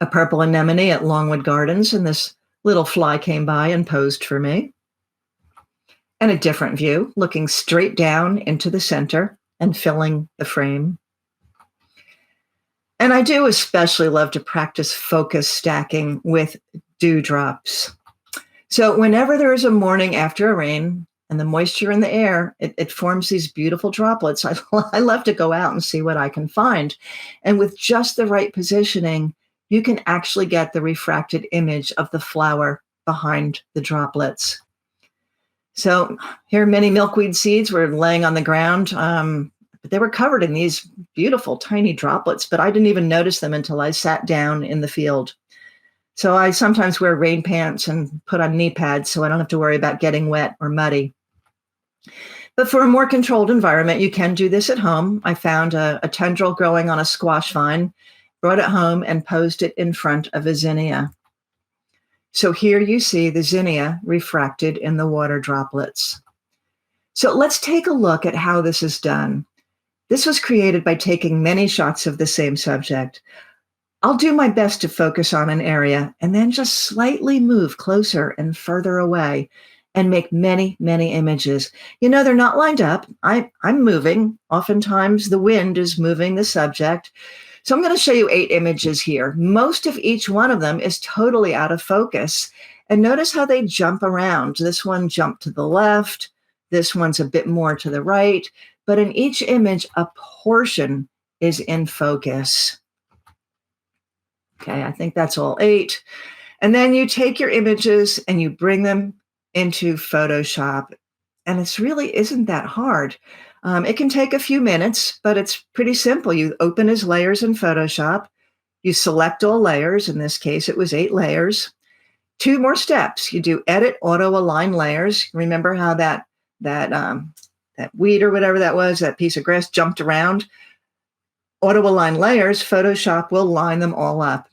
A purple anemone at Longwood Gardens, and this little fly came by and posed for me. And a different view, looking straight down into the center and filling the frame. And I do especially love to practice focus stacking with dewdrops. So whenever there is a morning after a rain and the moisture in the air, it forms these beautiful droplets. I love to go out and see what I can find. And with just the right positioning, you can actually get the refracted image of the flower behind the droplets. So here, many milkweed seeds were laying on the ground. But they were covered in these beautiful tiny droplets, but I didn't even notice them until I sat down in the field. So I sometimes wear rain pants and put on knee pads so I don't have to worry about getting wet or muddy. But for a more controlled environment, you can do this at home. I found a tendril growing on a squash vine, brought it home and posed it in front of a zinnia. So here you see the zinnia refracted in the water droplets. So let's take a look at how this is done. This was created by taking many shots of the same subject. I'll do my best to focus on an area and then just slightly move closer and further away and make many, many images. You know, they're not lined up. I'm moving. Oftentimes the wind is moving the subject. So I'm going to show you 8 images here. Most of each one of them is totally out of focus. And notice how they jump around. This one jumped to the left. This one's a bit more to the right. But in each image, a portion is in focus. Okay, I think that's all 8. And then you take your images and you bring them into Photoshop. And it's really isn't that hard. It can take a few minutes, but it's pretty simple. You open as layers in Photoshop. You select all layers. In this case, it was 8 layers. 2 more steps. You do edit, auto align layers. Remember how that weed or whatever that was, that piece of grass jumped around? Auto align layers, Photoshop will line them all up.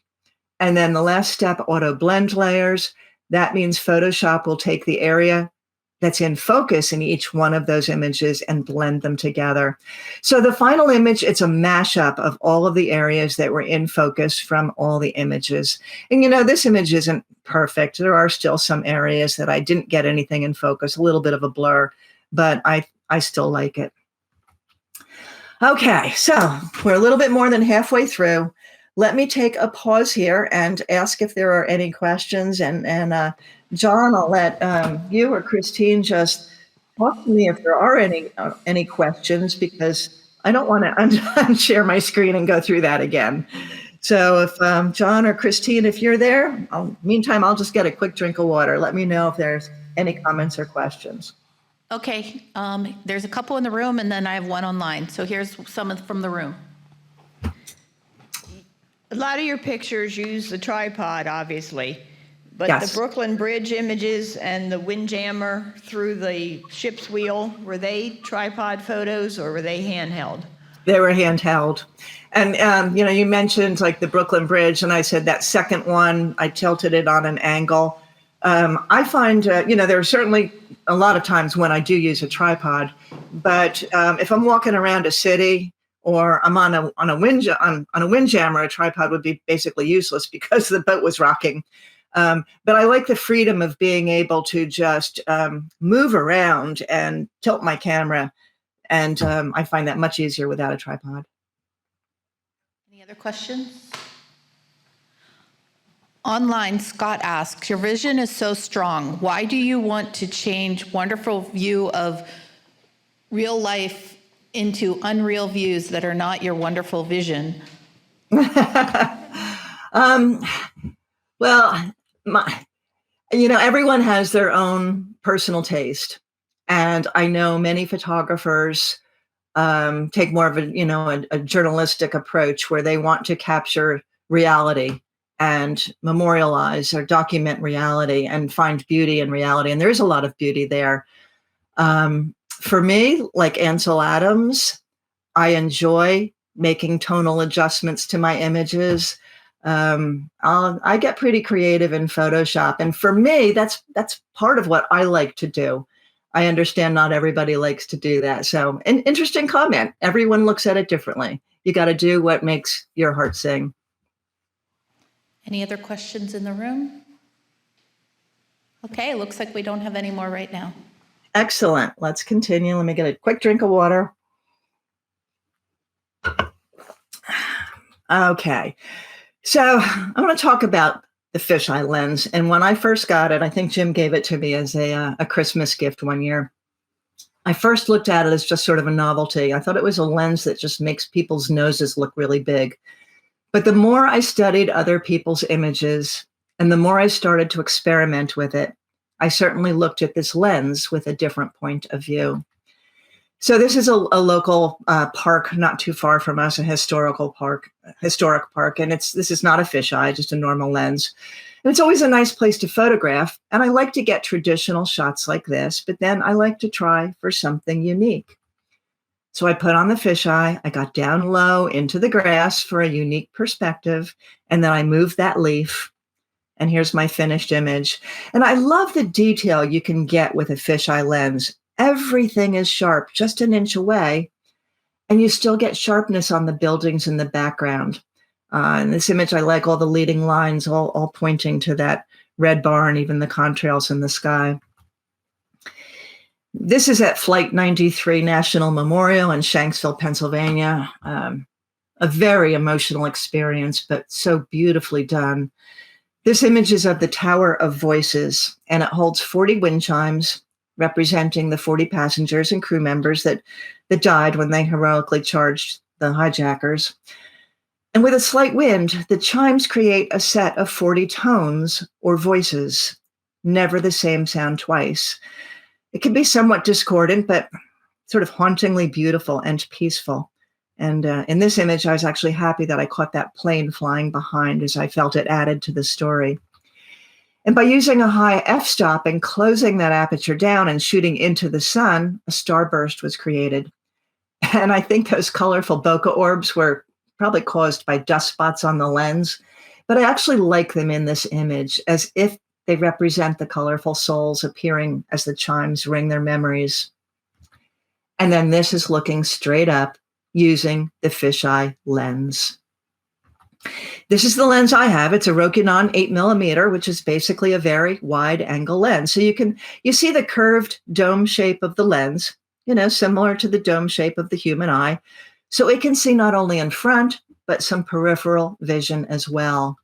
And then the last step, auto blend layers. That means Photoshop will take the area that's in focus in each one of those images and blend them together. So the final image, it's a mashup of all of the areas that were in focus from all the images. And you know, this image isn't perfect. There are still some areas that I didn't get anything in focus, a little bit of a blur, but I still like it. Okay, so we're a little bit more than halfway through. Let me take a pause here and ask if there are any questions. And John, I'll let you or Christine just talk to me if there are any questions, because I don't want to unshare my screen and go through that again. So if John or Christine, if you're there, meantime, I'll just get a quick drink of water. Let me know if there's any comments or questions. Okay, there's a couple in the room, and then I have one online. So here's some from the room. A lot of your pictures use the tripod, obviously, but Yes. the Brooklyn Bridge images and the windjammer through the ship's wheel, were they tripod photos or were they handheld? They were handheld. And, you know, you mentioned like the Brooklyn Bridge, and I said that second one, I tilted it on an angle. I find, you know, there are certainly a lot of times when I do use a tripod, but if I'm walking around a city or I'm on a windjammer, a tripod would be basically useless because the boat was rocking. But I like the freedom of being able to just move around and tilt my camera. And I find that much easier without a tripod. Any other questions? Online, Scott asks, your vision is so strong. Why do you want to change wonderful view of real life into unreal views that are not your wonderful vision? Well, everyone has their own personal taste. And I know many photographers take more of a journalistic approach where they want to capture reality and memorialize or document reality and find beauty in reality. And there's a lot of beauty there. For me, like Ansel Adams, I enjoy making tonal adjustments to my images. I get pretty creative in Photoshop. And for me, that's part of what I like to do. I understand not everybody likes to do that. So an interesting comment. Everyone looks at it differently. You got to do what makes your heart sing. Any other questions in the room? Okay, looks like we don't have any more right now. Excellent. Let's continue. Let me get a quick drink of water. Okay. So I want to talk about the fisheye lens. And when I first got it, I think Jim gave it to me as a Christmas gift one year. I first looked at it as just sort of a novelty. I thought it was a lens that just makes people's noses look really big. But the more I studied other people's images and the more I started to experiment with it, I certainly looked at this lens with a different point of view. So this is a local park not too far from us, a historic park, and this is not a fisheye, just a normal lens. And it's always a nice place to photograph, and I like to get traditional shots like this, but then I like to try for something unique. So I put on the fisheye, I got down low into the grass for a unique perspective, and then I moved that leaf, and here's my finished image. And I love the detail you can get with a fisheye lens. Everything is sharp, just an inch away, and you still get sharpness on the buildings in the background. In this image, I like all the leading lines, all pointing to that red barn, even the contrails in the sky. This is at Flight 93 National Memorial in Shanksville, Pennsylvania. A very emotional experience, but so beautifully done. This image is of the Tower of Voices, and it holds 40 wind chimes, representing the 40 passengers and crew members that died when they heroically charged the hijackers. And with a slight wind, the chimes create a set of 40 tones or voices, never the same sound twice. It can be somewhat discordant, but sort of hauntingly beautiful and peaceful. And in this image, I was actually happy that I caught that plane flying behind, as I felt it added to the story. And by using a high f-stop and closing that aperture down and shooting into the sun, a starburst was created. And I think those colorful bokeh orbs were probably caused by dust spots on the lens, but I actually like them in this image as if they represent the colorful souls appearing as the chimes ring their memories. And then this is looking straight up using the fisheye lens. This is the lens I have. It's a Rokinon 8mm, which is basically a very wide angle lens. So you see the curved dome shape of the lens, similar to the dome shape of the human eye. So it can see not only in front, but some peripheral vision as well.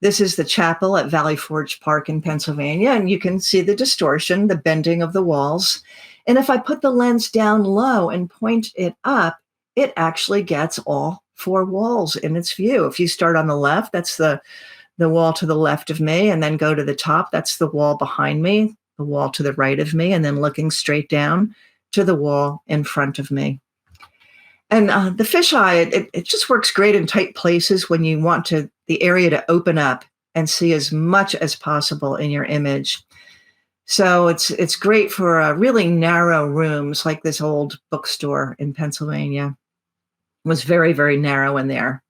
This is the chapel at Valley Forge Park in Pennsylvania, and you can see the distortion, the bending of the walls. And if I put the lens down low and point it up, it actually gets all 4 walls in its view. If you start on the left, that's the wall to the left of me, and then go to the top, that's the wall behind me, the wall to the right of me, and then looking straight down to the wall in front of me. And the fisheye, it just works great in tight places when you want the area to open up and see as much as possible in your image. So it's great for really narrow rooms, like this old bookstore in Pennsylvania. It was very, very narrow in there.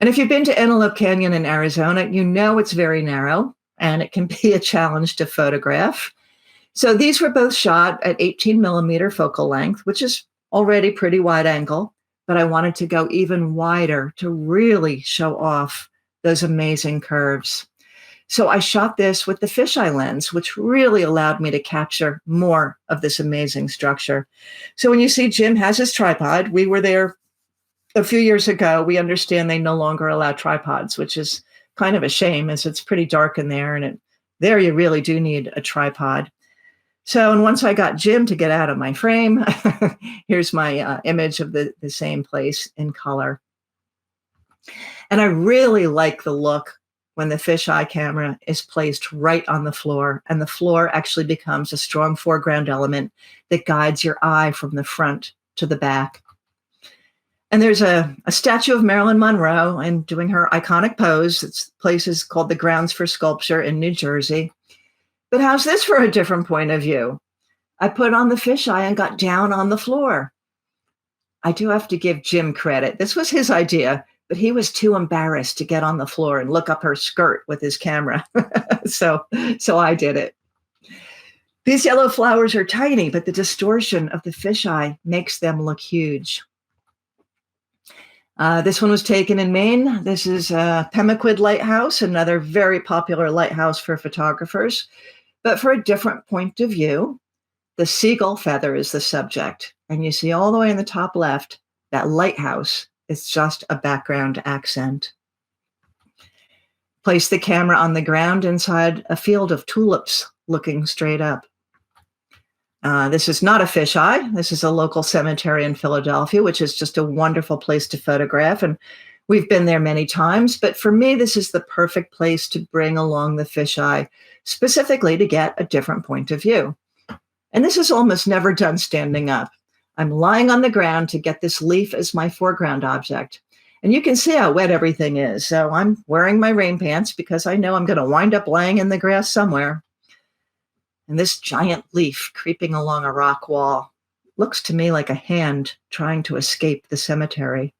And if you've been to Antelope Canyon in Arizona, you know it's very narrow and it can be a challenge to photograph. So these were both shot at 18mm focal length, which is already pretty wide angle, but I wanted to go even wider to really show off those amazing curves. So I shot this with the fisheye lens, which really allowed me to capture more of this amazing structure. So when you see Jim has his tripod, we were there a few years ago. We understand they no longer allow tripods, which is kind of a shame as it's pretty dark in there, and there you really do need a tripod. So, and once I got Jim to get out of my frame, here's my image of the same place in color. And I really like the look when the fisheye camera is placed right on the floor, and the floor actually becomes a strong foreground element that guides your eye from the front to the back. And there's a statue of Marilyn Monroe and doing her iconic pose. This place is called the Grounds for Sculpture in New Jersey. But how's this for a different point of view? I put on the fisheye and got down on the floor. I do have to give Jim credit. This was his idea, but he was too embarrassed to get on the floor and look up her skirt with his camera. So I did it. These yellow flowers are tiny, but the distortion of the fisheye makes them look huge. This one was taken in Maine. This is Pemaquid Lighthouse, another very popular lighthouse for photographers. But for a different point of view, the seagull feather is the subject. And you see all the way in the top left, that lighthouse is just a background accent. Place the camera on the ground inside a field of tulips looking straight up. This is not a fisheye. This is a local cemetery in Philadelphia, which is just a wonderful place to photograph. And we've been there many times. But for me, this is the perfect place to bring along the fisheye, specifically to get a different point of view. And this is almost never done standing up. I'm lying on the ground to get this leaf as my foreground object. And you can see how wet everything is. So I'm wearing my rain pants because I know I'm going to wind up laying in the grass somewhere. And this giant leaf creeping along a rock wall looks to me like a hand trying to escape the cemetery.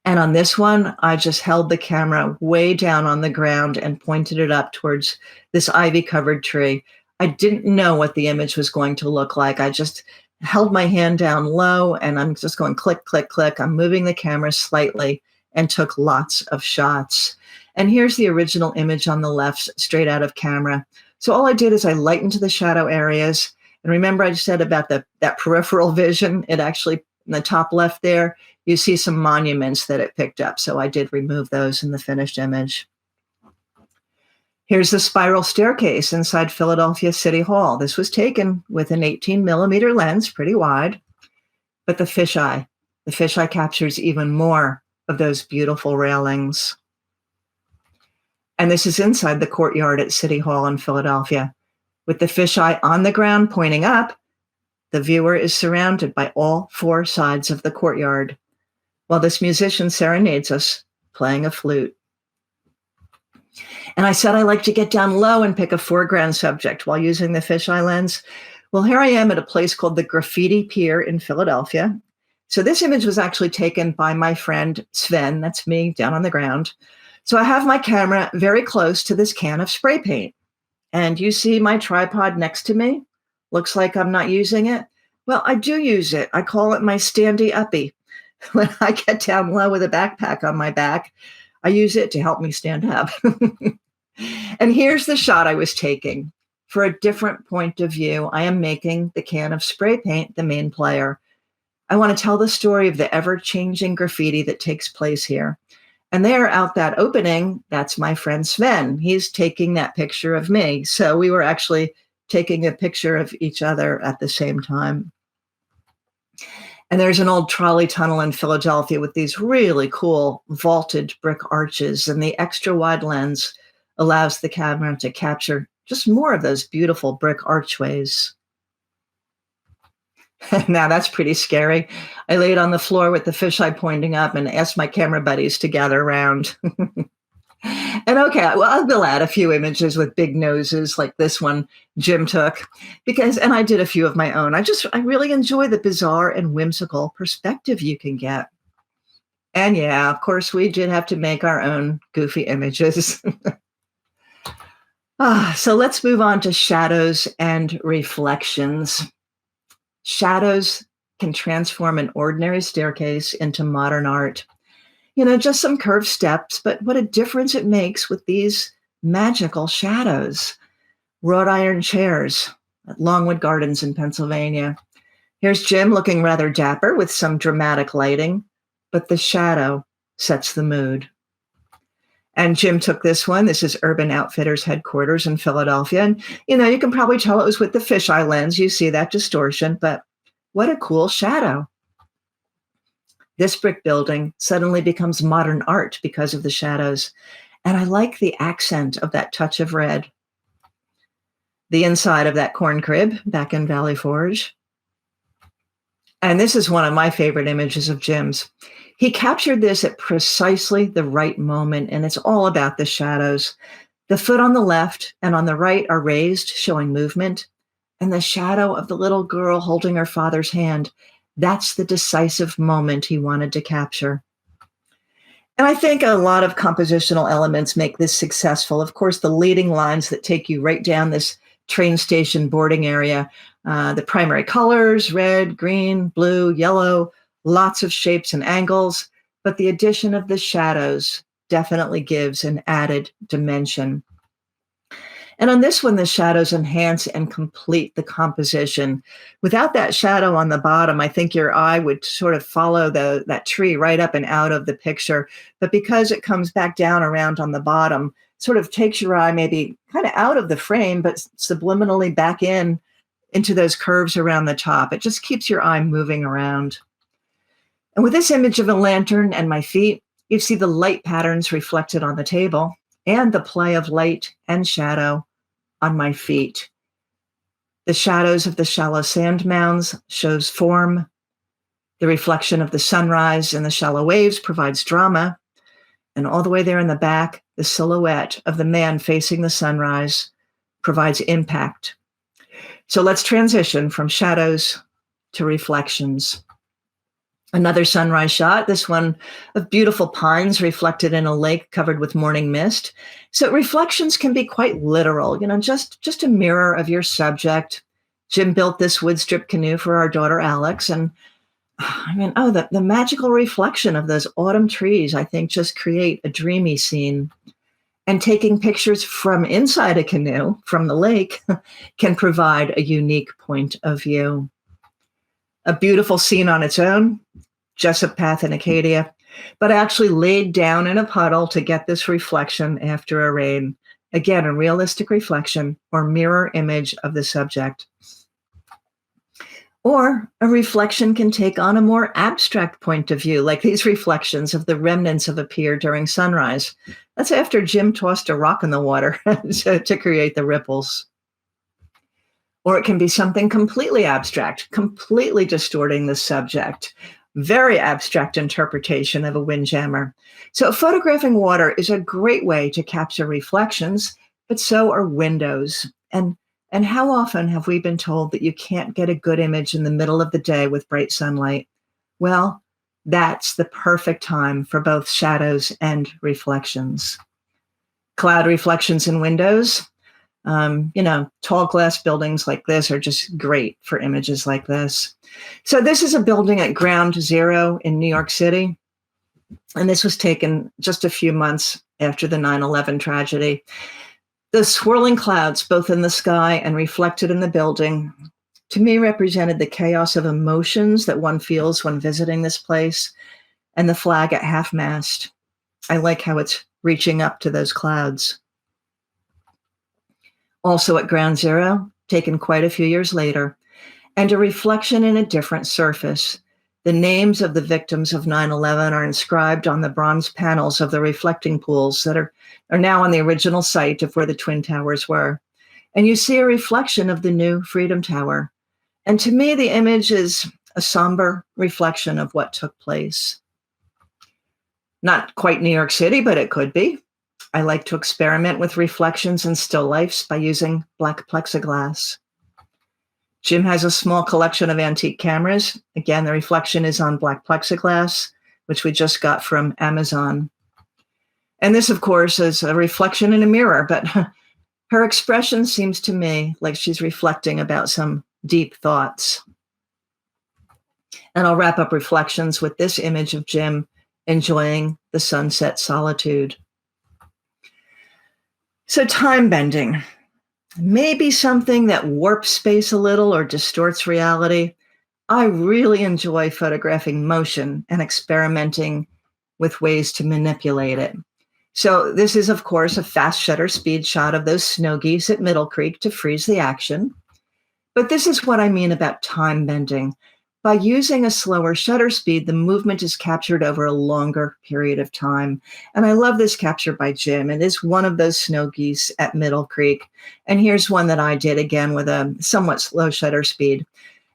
And on this one, I just held the camera way down on the ground and pointed it up towards this ivy-covered tree. I didn't know what the image was going to look like. I just held my hand down low and I'm just going click, click, click. I'm moving the camera slightly and took lots of shots. And here's the original image on the left, straight out of camera. So all I did is I lightened the shadow areas. And remember I said about that peripheral vision, it actually, in the top left there, you see some monuments that it picked up. So I did remove those in the finished image. Here's the spiral staircase inside Philadelphia City Hall. This was taken with an 18mm lens, pretty wide. But the fisheye captures even more of those beautiful railings. And this is inside the courtyard at City Hall in Philadelphia. With the fisheye on the ground pointing up, the viewer is surrounded by all four sides of the courtyard, while this musician serenades us, playing a flute. And I said I like to get down low and pick a foreground subject while using the fisheye lens. Well, here I am at a place called the Graffiti Pier in Philadelphia. So this image was actually taken by my friend Sven, that's me down on the ground. So I have my camera very close to this can of spray paint. And you see my tripod next to me? Looks like I'm not using it. Well, I do use it. I call it my standy uppy. When I get down low with a backpack on my back, I use it to help me stand up. And here's the shot I was taking. For a different point of view, I am making the can of spray paint the main player. I want to tell the story of the ever-changing graffiti that takes place here. And there, out that opening, that's my friend Sven. He's taking that picture of me. So we were actually taking a picture of each other at the same time. And there's an old trolley tunnel in Philadelphia with these really cool vaulted brick arches. And the extra wide lens allows the camera to capture just more of those beautiful brick archways. Now that's pretty scary. I laid on the floor with the fisheye pointing up and asked my camera buddies to gather around. And okay, well, I will add a few images with big noses like this one Jim took, and I did a few of my own. I really enjoy the bizarre and whimsical perspective you can get. And yeah, of course, we did have to make our own goofy images. So let's move on to shadows and reflections. Shadows can transform an ordinary staircase into modern art. You know, just some curved steps, but what a difference it makes with these magical shadows. Wrought iron chairs at Longwood Gardens in Pennsylvania. Here's Jim looking rather dapper with some dramatic lighting, but the shadow sets the mood. And Jim took this one. This is Urban Outfitters headquarters in Philadelphia. And, you can probably tell it was with the fisheye lens. You see that distortion, but what a cool shadow. This brick building suddenly becomes modern art because of the shadows. And I like the accent of that touch of red. The inside of that corn crib back in Valley Forge. And this is one of my favorite images of Jim's. He captured this at precisely the right moment, and it's all about the shadows. The foot on the left and on the right are raised, showing movement, and the shadow of the little girl holding her father's hand, that's the decisive moment he wanted to capture. And I think a lot of compositional elements make this successful. Of course, the leading lines that take you right down this train station boarding area, the primary colors, red, green, blue, yellow, lots of shapes and angles, but the addition of the shadows definitely gives an added dimension. And on this one, the shadows enhance and complete the composition. Without that shadow on the bottom, I think your eye would sort of follow that tree right up and out of the picture. But because it comes back down around on the bottom, sort of takes your eye maybe kind of out of the frame, but subliminally back into those curves around the top. It just keeps your eye moving around. And with this image of a lantern and my feet, you see the light patterns reflected on the table and the play of light and shadow on my feet. The shadows of the shallow sand mounds shows form. The reflection of the sunrise in the shallow waves provides drama. And all the way there in the back, the silhouette of the man facing the sunrise provides impact. So let's transition from shadows to reflections. Another sunrise shot, this one of beautiful pines reflected in a lake covered with morning mist. So reflections can be quite literal, just a mirror of your subject. Jim built this wood strip canoe for our daughter, Alex. And the magical reflection of those autumn trees, I think, just create a dreamy scene. And taking pictures from inside a canoe, from the lake, can provide a unique point of view. A beautiful scene on its own, Jessup Path in Acadia, but actually laid down in a puddle to get this reflection after a rain. Again, a realistic reflection or mirror image of the subject. Or a reflection can take on a more abstract point of view, like these reflections of the remnants of a pier during sunrise. That's after Jim tossed a rock in the water to create the ripples. Or it can be something completely abstract, completely distorting the subject. Very abstract interpretation of a windjammer. So photographing water is a great way to capture reflections, but so are windows. And how often have we been told that you can't get a good image in the middle of the day with bright sunlight? Well, that's the perfect time for both shadows and reflections. Cloud reflections in windows. Tall glass buildings like this are just great for images like this. So this is a building at Ground Zero in New York City. And this was taken just a few months after the 9/11 tragedy. The swirling clouds, both in the sky and reflected in the building, to me represented the chaos of emotions that one feels when visiting this place, and the flag at half-mast. I like how it's reaching up to those clouds. Also at Ground Zero, taken quite a few years later, and a reflection in a different surface. The names of the victims of 9/11 are inscribed on the bronze panels of the reflecting pools that are now on the original site of where the Twin Towers were. And you see a reflection of the new Freedom Tower. And to me, the image is a somber reflection of what took place. Not quite New York City, but it could be. I like to experiment with reflections and still lifes by using black plexiglass. Jim has a small collection of antique cameras. Again, the reflection is on black plexiglass, which we just got from Amazon. And this, of course, is a reflection in a mirror, but her expression seems to me like she's reflecting about some deep thoughts. And I'll wrap up reflections with this image of Jim enjoying the sunset solitude. So time bending. Maybe something that warps space a little or distorts reality. I really enjoy photographing motion and experimenting with ways to manipulate it. So this is, of course, a fast shutter speed shot of those snow geese at Middle Creek to freeze the action. But this is what I mean about time bending. By using a slower shutter speed, the movement is captured over a longer period of time. And I love this capture by Jim. It is one of those snow geese at Middle Creek. And here's one that I did again with a somewhat slow shutter speed.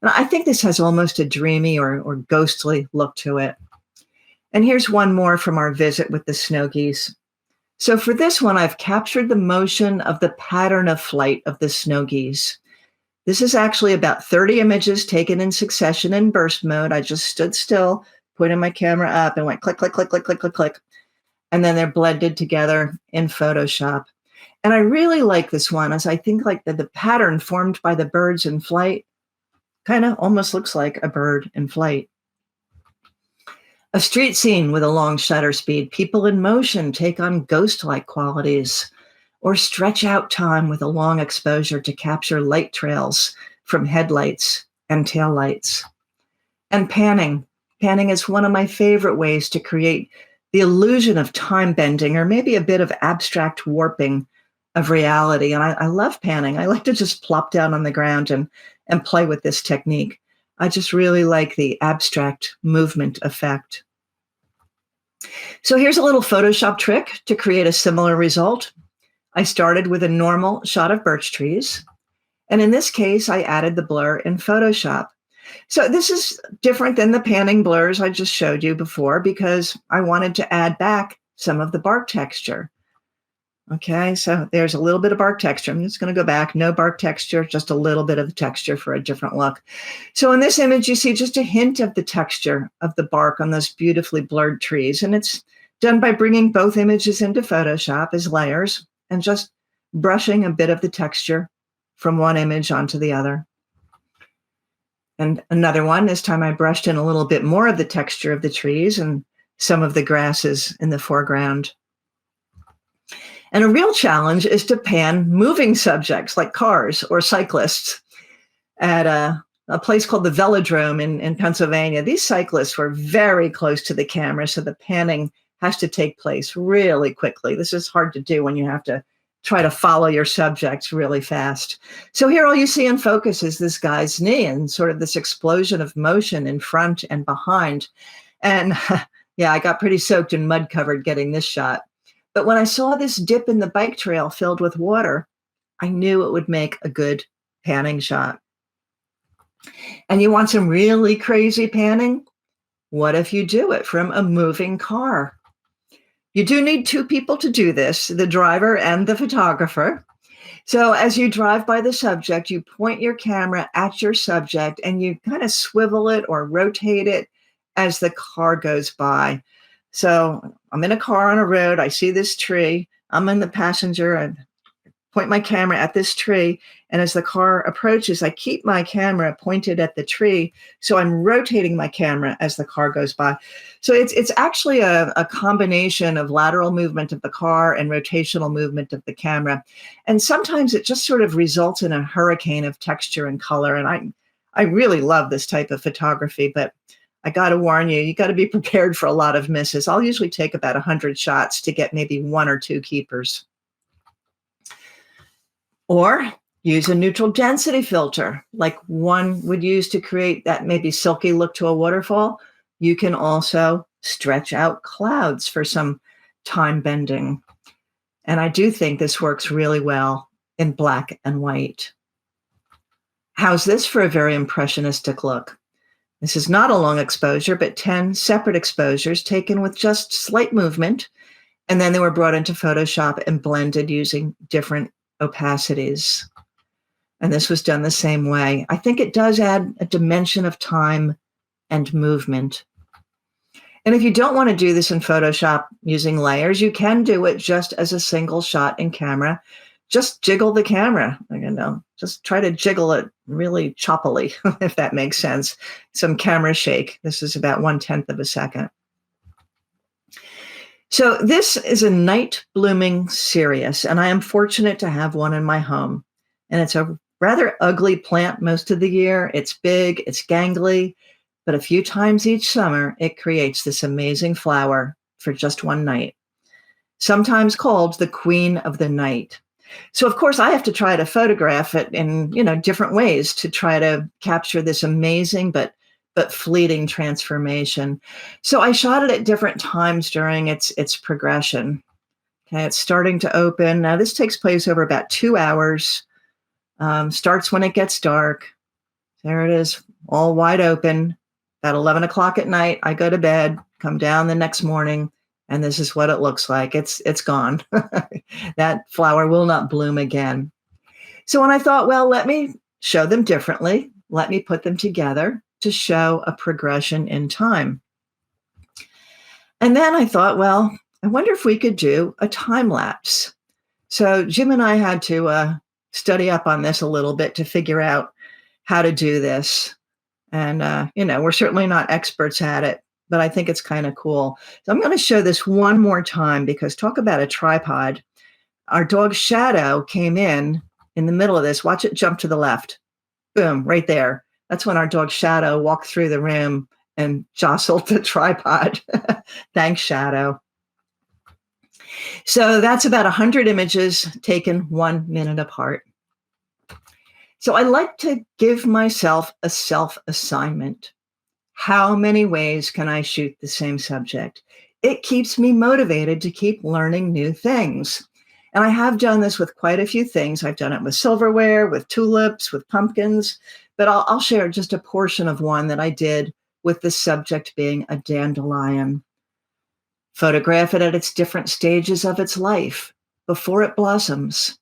And I think this has almost a dreamy or ghostly look to it. And here's one more from our visit with the snow geese. So for this one, I've captured the motion of the pattern of flight of the snow geese. This is actually about 30 images taken in succession in burst mode. I just stood still, pointed my camera up and went click, click, click, click, click, click, click. And then they're blended together in Photoshop. And I really like this one, as I think like the pattern formed by the birds in flight kind of almost looks like a bird in flight. A street scene with a long shutter speed, people in motion take on ghost-like qualities, or stretch out time with a long exposure to capture light trails from headlights and taillights. And panning. Panning is one of my favorite ways to create the illusion of time bending, or maybe a bit of abstract warping of reality. And I love panning. I like to just plop down on the ground and play with this technique. I just really like the abstract movement effect. So here's a little Photoshop trick to create a similar result. I started with a normal shot of birch trees. And in this case, I added the blur in Photoshop. So this is different than the panning blurs I just showed you before, because I wanted to add back some of the bark texture. Okay, so there's a little bit of bark texture. I'm just going to go back. No bark texture, just a little bit of the texture for a different look. So in this image, you see just a hint of the texture of the bark on those beautifully blurred trees. And it's done by bringing both images into Photoshop as layers and just brushing a bit of the texture from one image onto the other. And another one, this time I brushed in a little bit more of the texture of the trees and some of the grasses in the foreground. And a real challenge is to pan moving subjects like cars or cyclists. At a place called the Velodrome in Pennsylvania, these cyclists were very close to the camera, so the panning has to take place really quickly. This is hard to do when you have to try to follow your subjects really fast. So here all you see in focus is this guy's knee and sort of this explosion of motion in front and behind. And yeah, I got pretty soaked and mud covered getting this shot. But when I saw this dip in the bike trail filled with water, I knew it would make a good panning shot. And you want some really crazy panning? What if you do it from a moving car? You do need two people to do this, the driver and the photographer. So as you drive by the subject, you point your camera at your subject and you kind of swivel it or rotate it as the car goes by. So I'm in a car on a road. I see this tree. I'm in the passenger. I point my camera at this tree. And as the car approaches, I keep my camera pointed at the tree. So I'm rotating my camera as the car goes by. So it's actually a combination of lateral movement of the car and rotational movement of the camera. And sometimes it just sort of results in a hurricane of texture and color. And I really love this type of photography, but I got to warn you, you got to be prepared for a lot of misses. I'll usually take about 100 shots to get maybe one or two keepers. Or use a neutral density filter, like one would use to create that maybe silky look to a waterfall. You can also stretch out clouds for some time bending. And I do think this works really well in black and white. How's this for a very impressionistic look? This is not a long exposure, but 10 separate exposures taken with just slight movement. And then they were brought into Photoshop and blended using different opacities. And this was done the same way. I think it does add a dimension of time and movement. And if you don't want to do this in Photoshop using layers, you can do it just as a single shot in camera. Just jiggle the camera, just try to jiggle it really choppily, if that makes sense. Some camera shake. This is about 1/10 of a second. So this is a night blooming cereus, and I am fortunate to have one in my home. And it's a rather ugly plant most of the year. It's big, it's gangly, but a few times each summer, it creates this amazing flower for just one night. sometimes called the queen of the night. So of course I have to try to photograph it in, different ways to try to capture this amazing but fleeting transformation. So I shot it at different times during its progression. Okay, it's starting to open. Now this takes place over about 2 hours. Starts when it gets dark. There it is, all wide open. At 11 o'clock at night, I go to bed, come down the next morning, and this is what it looks like. It's gone. That flower will not bloom again. So when I thought, well, let me show them differently, let me put them together to show a progression in time. And then I thought, well, I wonder if we could do a time lapse. So Jim and I had to study up on this a little bit to figure out how to do this. And, we're certainly not experts at it, but I think it's kind of cool. So I'm going to show this one more time because talk about a tripod. Our dog Shadow came in the middle of this. Watch it jump to the left. Boom, right there. That's when our dog Shadow walked through the room and jostled the tripod. Thanks, Shadow. So that's about 100 images taken 1 minute apart. So I like to give myself a self-assignment. How many ways can I shoot the same subject? It keeps me motivated to keep learning new things. And I have done this with quite a few things. I've done it with silverware, with tulips, with pumpkins, but I'll share just a portion of one that I did with the subject being a dandelion. Photograph it at its different stages of its life, before it blossoms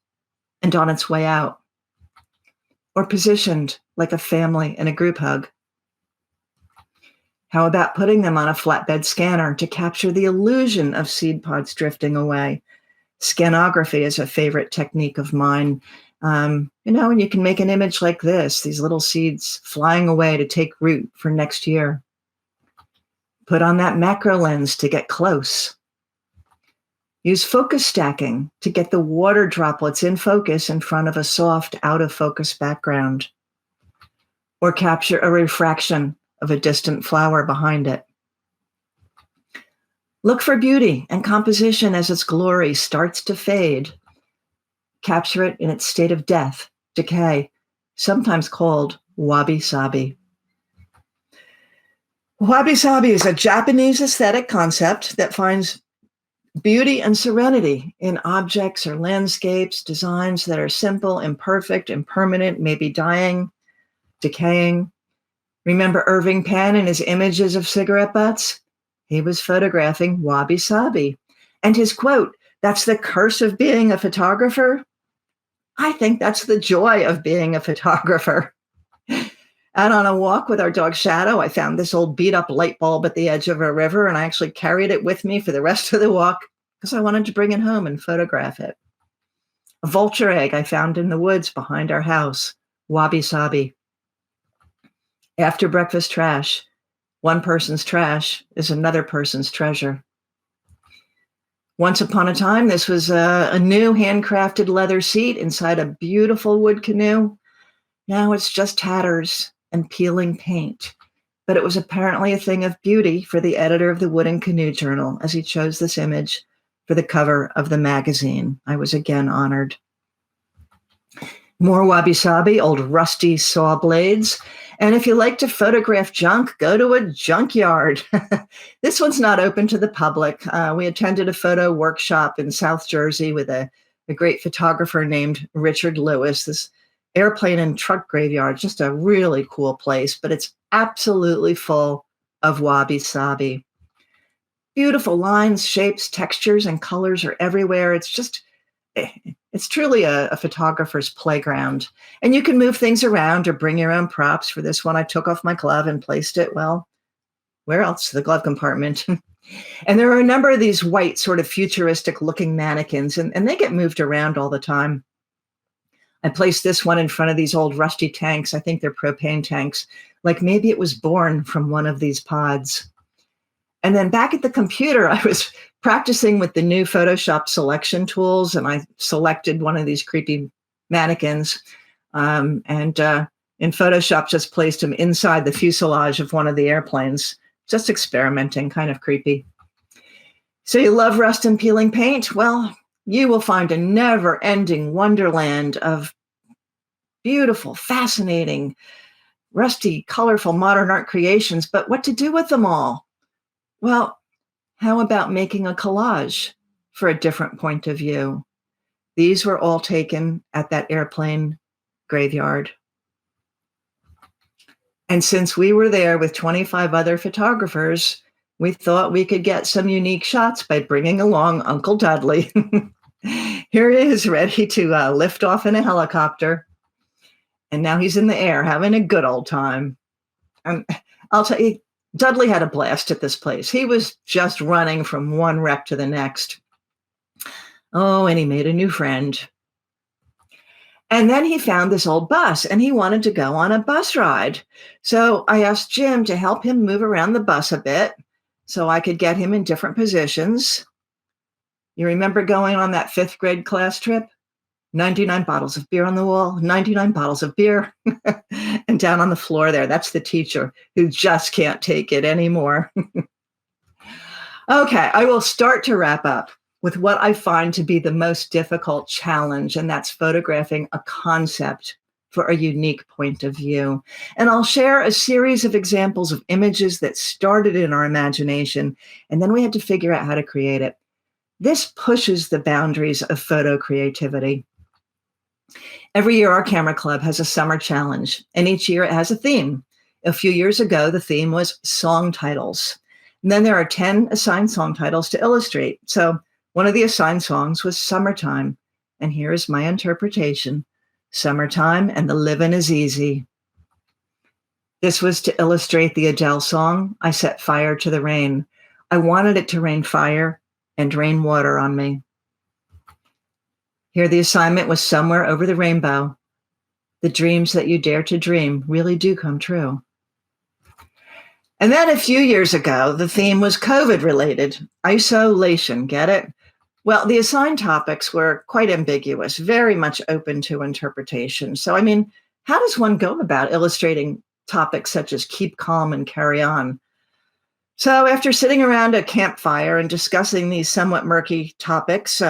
and on its way out, or positioned like a family in a group hug. How about putting them on a flatbed scanner to capture the illusion of seed pods drifting away? Scanography is a favorite technique of mine. And you can make an image like this, these little seeds flying away to take root for next year. Put on that macro lens to get close. Use focus stacking to get the water droplets in focus in front of a soft, out of focus background. Or capture a refraction of a distant flower behind it. Look for beauty and composition as its glory starts to fade. Capture it in its state of death, decay, sometimes called wabi-sabi. Wabi-sabi is a Japanese aesthetic concept that finds beauty and serenity in objects or landscapes, designs that are simple, imperfect, impermanent, maybe dying, decaying. Remember Irving Penn and his images of cigarette butts? He was photographing wabi-sabi. And his quote, "That's the curse of being a photographer." I think that's the joy of being a photographer. And on a walk with our dog Shadow, I found this old beat up light bulb at the edge of a river, and I actually carried it with me for the rest of the walk because I wanted to bring it home and photograph it. A vulture egg I found in the woods behind our house, wabi-sabi. After breakfast trash. One person's trash is another person's treasure. Once upon a time, this was a new handcrafted leather seat inside a beautiful wood canoe. Now it's just tatters and peeling paint. But it was apparently a thing of beauty for the editor of the Wooden Canoe Journal as he chose this image for the cover of the magazine. I was again honored. More wabi-sabi, old rusty saw blades. And if you like to photograph junk, go to a junkyard. This one's not open to the public. We attended a photo workshop in South Jersey with a great photographer named Richard Lewis. This airplane and truck graveyard, just a really cool place, but it's absolutely full of wabi-sabi. Beautiful lines, shapes, textures, and colors are everywhere. It's truly a photographer's playground. And you can move things around or bring your own props. For this one, I took off my glove and placed it, well, where else? The glove compartment. And there are a number of these white, sort of futuristic looking mannequins, and they get moved around all the time. I placed this one in front of these old rusty tanks. I think they're propane tanks, like maybe it was born from one of these pods. And then back at the computer, I was practicing with the new Photoshop selection tools, and I selected one of these creepy mannequins, and in Photoshop just placed him inside the fuselage of one of the airplanes, just experimenting, kind of creepy. So you love rust and peeling paint? Well, you will find a never-ending wonderland of beautiful, fascinating, rusty, colorful modern art creations, but what to do with them all? Well, how about making a collage for a different point of view? These were all taken at that airplane graveyard. And since we were there with 25 other photographers, we thought we could get some unique shots by bringing along Uncle Dudley. Here he is, ready to lift off in a helicopter. And now he's in the air having a good old time. I'll tell you, Dudley had a blast at this place. He was just running from one wreck to the next. Oh, and he made a new friend. And then he found this old bus and he wanted to go on a bus ride. So I asked Jim to help him move around the bus a bit so I could get him in different positions. You remember going on that 5th grade class trip? 99 bottles of beer on the wall, 99 bottles of beer. And down on the floor there, that's the teacher who just can't take it anymore. Okay, I will start to wrap up with what I find to be the most difficult challenge, and that's photographing a concept for a unique point of view. And I'll share a series of examples of images that started in our imagination, and then we had to figure out how to create it. This pushes the boundaries of photo creativity. Every year, our camera club has a summer challenge, and each year it has a theme. A few years ago, the theme was song titles. And then there are 10 assigned song titles to illustrate. So one of the assigned songs was Summertime. And here is my interpretation. Summertime and the livin' is easy. This was to illustrate the Adele song, I Set Fire to the Rain. I wanted it to rain fire and rain water on me. Here the assignment was Somewhere Over the Rainbow. The dreams that you dare to dream really do come true. And then a few years ago, the theme was COVID related, isolation, get it? Well, the assigned topics were quite ambiguous, very much open to interpretation. So, I mean, how does one go about illustrating topics such as keep calm and carry on? So after sitting around a campfire and discussing these somewhat murky topics,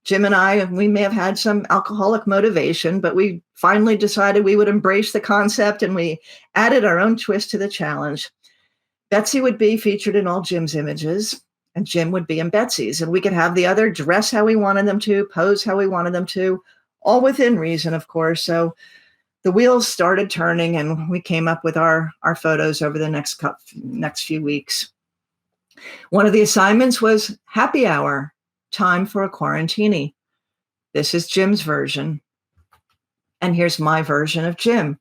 Jim and I, we may have had some alcoholic motivation, but we finally decided we would embrace the concept and we added our own twist to the challenge. Betsy would be featured in all Jim's images and Jim would be in Betsy's, and we could have the other dress how we wanted them to, pose how we wanted them to, all within reason, of course. So the wheels started turning and we came up with our photos over the next few weeks. One of the assignments was happy hour, time for a quarantini. This is Jim's version. And here's my version of Jim,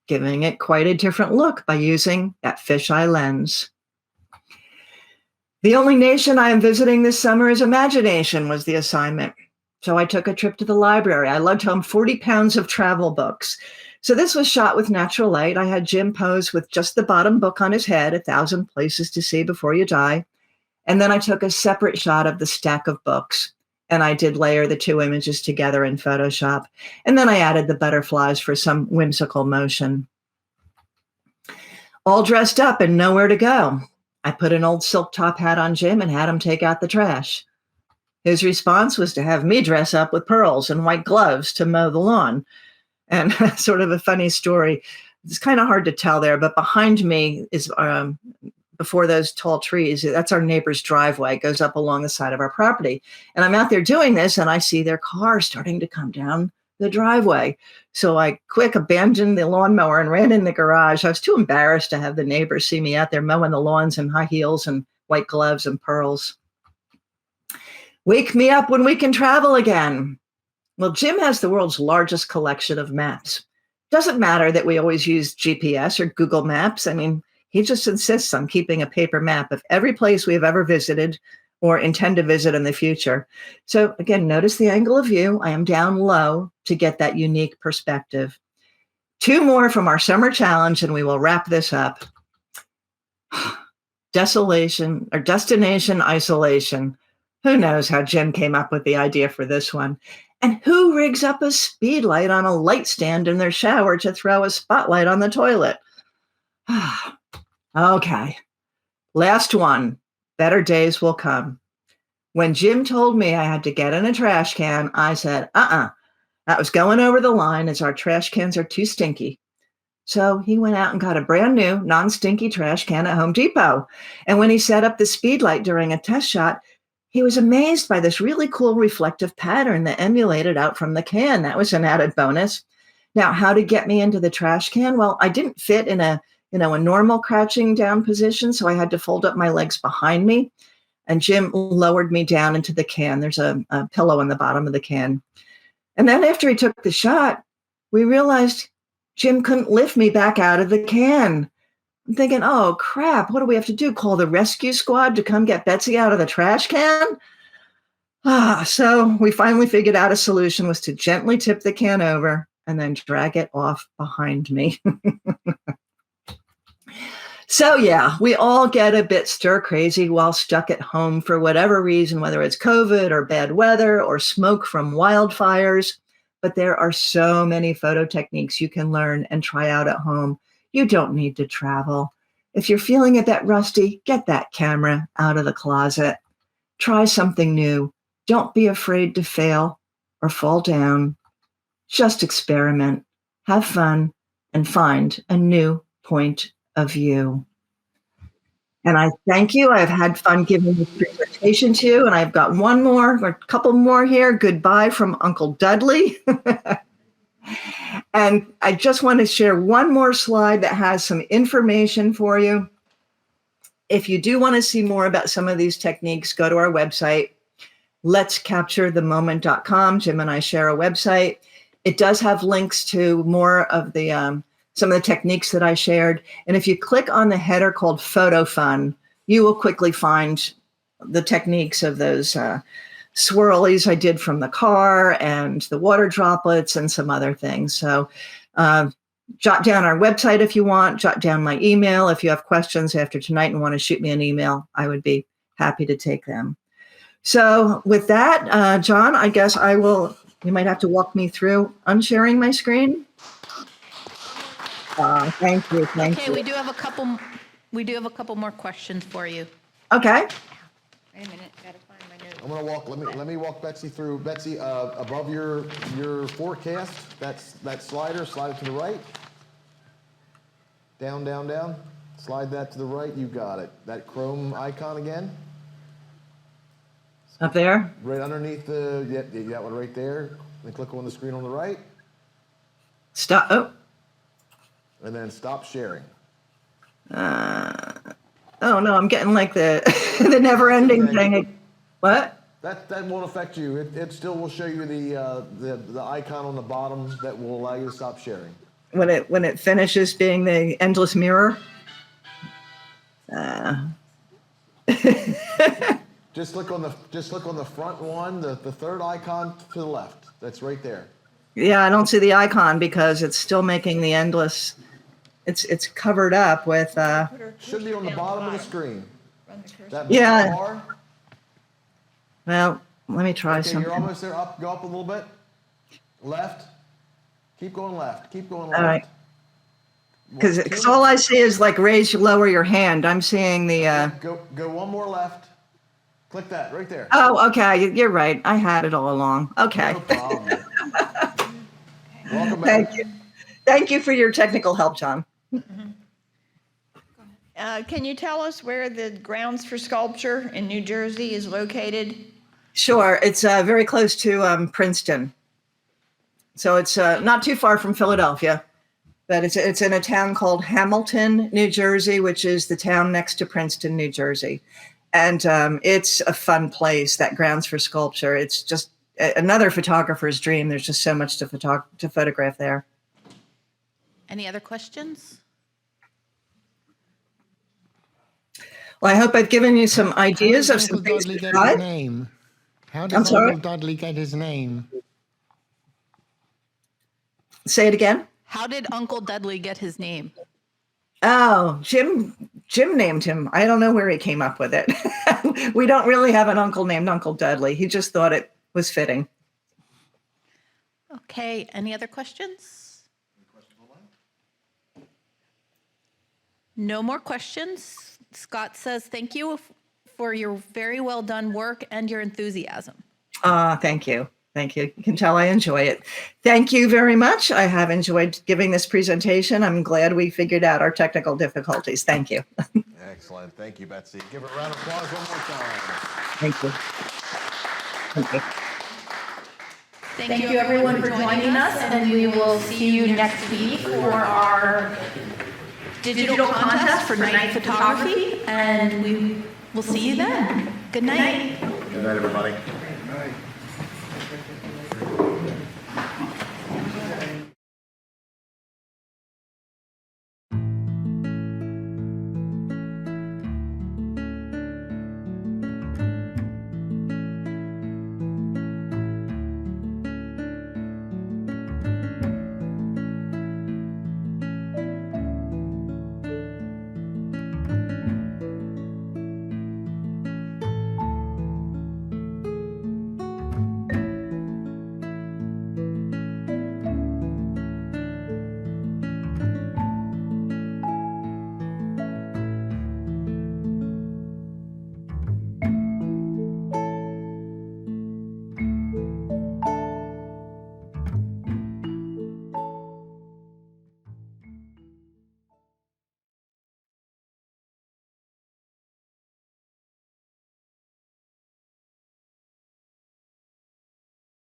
giving it quite a different look by using that fisheye lens. The only nation I am visiting this summer is imagination was the assignment. So I took a trip to the library. I lugged home 40 pounds of travel books. So this was shot with natural light. I had Jim pose with just the bottom book on his head, 1,000 Places to See Before You Die. And then I took a separate shot of the stack of books. And I did layer the two images together in Photoshop. And then I added the butterflies for some whimsical motion. All dressed up and nowhere to go. I put an old silk top hat on Jim and had him take out the trash. His response was to have me dress up with pearls and white gloves to mow the lawn. And sort of a funny story. It's kind of hard to tell there, but behind me is, before those tall trees, that's our neighbor's driveway. It goes up along the side of our property. And I'm out there doing this and I see their car starting to come down the driveway. So I quick abandoned the lawnmower and ran in the garage. I was too embarrassed to have the neighbors see me out there mowing the lawns in high heels and white gloves and pearls. Wake me up when we can travel again. Well, Jim has the world's largest collection of maps. Doesn't matter that we always use GPS or Google Maps. I mean, he just insists on keeping a paper map of every place we've ever visited or intend to visit in the future. So again, notice the angle of view. I am down low to get that unique perspective. 2 more from our summer challenge and we will wrap this up. Desolation or destination isolation. Who knows how Jim came up with the idea for this one? And who rigs up a speed light on a light stand in their shower to throw a spotlight on the toilet? Okay, last one. Better days will come. When Jim told me I had to get in a trash can, I said, that was going over the line as our trash cans are too stinky. So he went out and got a brand new non-stinky trash can at Home Depot. And when he set up the speed light during a test shot, he was amazed by this really cool reflective pattern that emulated out from the can. That was an added bonus. Now, how to get me into the trash can? Well, I didn't fit in a normal crouching down position, so I had to fold up my legs behind me. And Jim lowered me down into the can. There's a pillow in the bottom of the can. And then after he took the shot, we realized Jim couldn't lift me back out of the can. I'm thinking, oh, crap, what do we have to do? Call the rescue squad to come get Betsy out of the trash can? So we finally figured out a solution was to gently tip the can over and then drag it off behind me. So yeah, we all get a bit stir crazy while stuck at home for whatever reason, whether it's COVID or bad weather or smoke from wildfires. But there are so many photo techniques you can learn and try out at home. You don't need to travel. If you're feeling a bit rusty, get that camera out of the closet. Try something new. Don't be afraid to fail or fall down. Just experiment, have fun, and find a new point of view. And I thank you. I've had fun giving this presentation to you. And I've got one more, or a couple more here. Goodbye from Uncle Dudley. And I just want to share one more slide that has some information for you. If you do want to see more about some of these techniques, go to our website, letscapturethemoment.com. Jim and I share a website. It does have links to more of the some of the techniques that I shared. And if you click on the header called Photo Fun, you will quickly find the techniques of those swirlies I did from the car and the water droplets and some other things. So jot down our website if you want, jot down my email. If you have questions after tonight and want to shoot me an email, I would be happy to take them. So with that, John, I guess you might have to walk me through unsharing my screen. Thank you. Okay, we do have a couple more questions for you. Okay. Wait a minute, gotta find my notes. I'm gonna walk. Let me walk Betsy through. Betsy, above your forecast, that slider. Slide it to the right. Down, down, down. Slide that to the right. You got it. That Chrome icon again. Up there. Right underneath you got one right there. Then click on the screen on the right. Stop. Oh. And then stop sharing. Oh no, I'm getting like the the never-ending thing. What? That won't affect you. It still will show you the icon on the bottom that will allow you to stop sharing. When it finishes being the endless mirror. Just click on the front one, the third icon to the left. That's right there. Yeah, I don't see the icon because it's still making the endless. It's covered up with. Should be on the bottom of the screen. That Yeah. bar. Well, let me try Okay, something. you're almost there. Go up a little bit. Left. Keep going left. Keep going left. All right. Because all I see is like lower your hand. I'm seeing the. Go one more left. Click that right there. Oh, okay. You're right. I had it all along. Okay. No problem. Welcome back. Thank you. Thank you for your technical help, John. Can you tell us where the Grounds for Sculpture in New Jersey is located? Sure. It's very close to Princeton. So it's not too far from Philadelphia, but it's in a town called Hamilton, New Jersey, which is the town next to Princeton, New Jersey. And it's a fun place, that Grounds for Sculpture. It's just another photographer's dream. There's just so much to photograph there. Any other questions? Well, I hope I've given you some ideas of some Uncle things Dudley to get try. his name? How I'm does sorry? Uncle Dudley get his name? Say it again. How did Uncle Dudley get his name? Oh, Jim named him. I don't know where he came up with it. We don't really have an uncle named Uncle Dudley. He just thought it was fitting. Okay, any other questions? No more questions. Scott says thank you for your very well done work and your enthusiasm. Thank you. Thank you. You can tell I enjoy it. Thank you very much. I have enjoyed giving this presentation. I'm glad we figured out our technical difficulties. Thank you. Excellent. Thank you, Betsy. Give her a round of applause one more time. Thank you. Thank you. Thank you everyone for joining us, and we will see you next week for our digital contest for night photography, and we will see you then. Good night. Good night, everybody.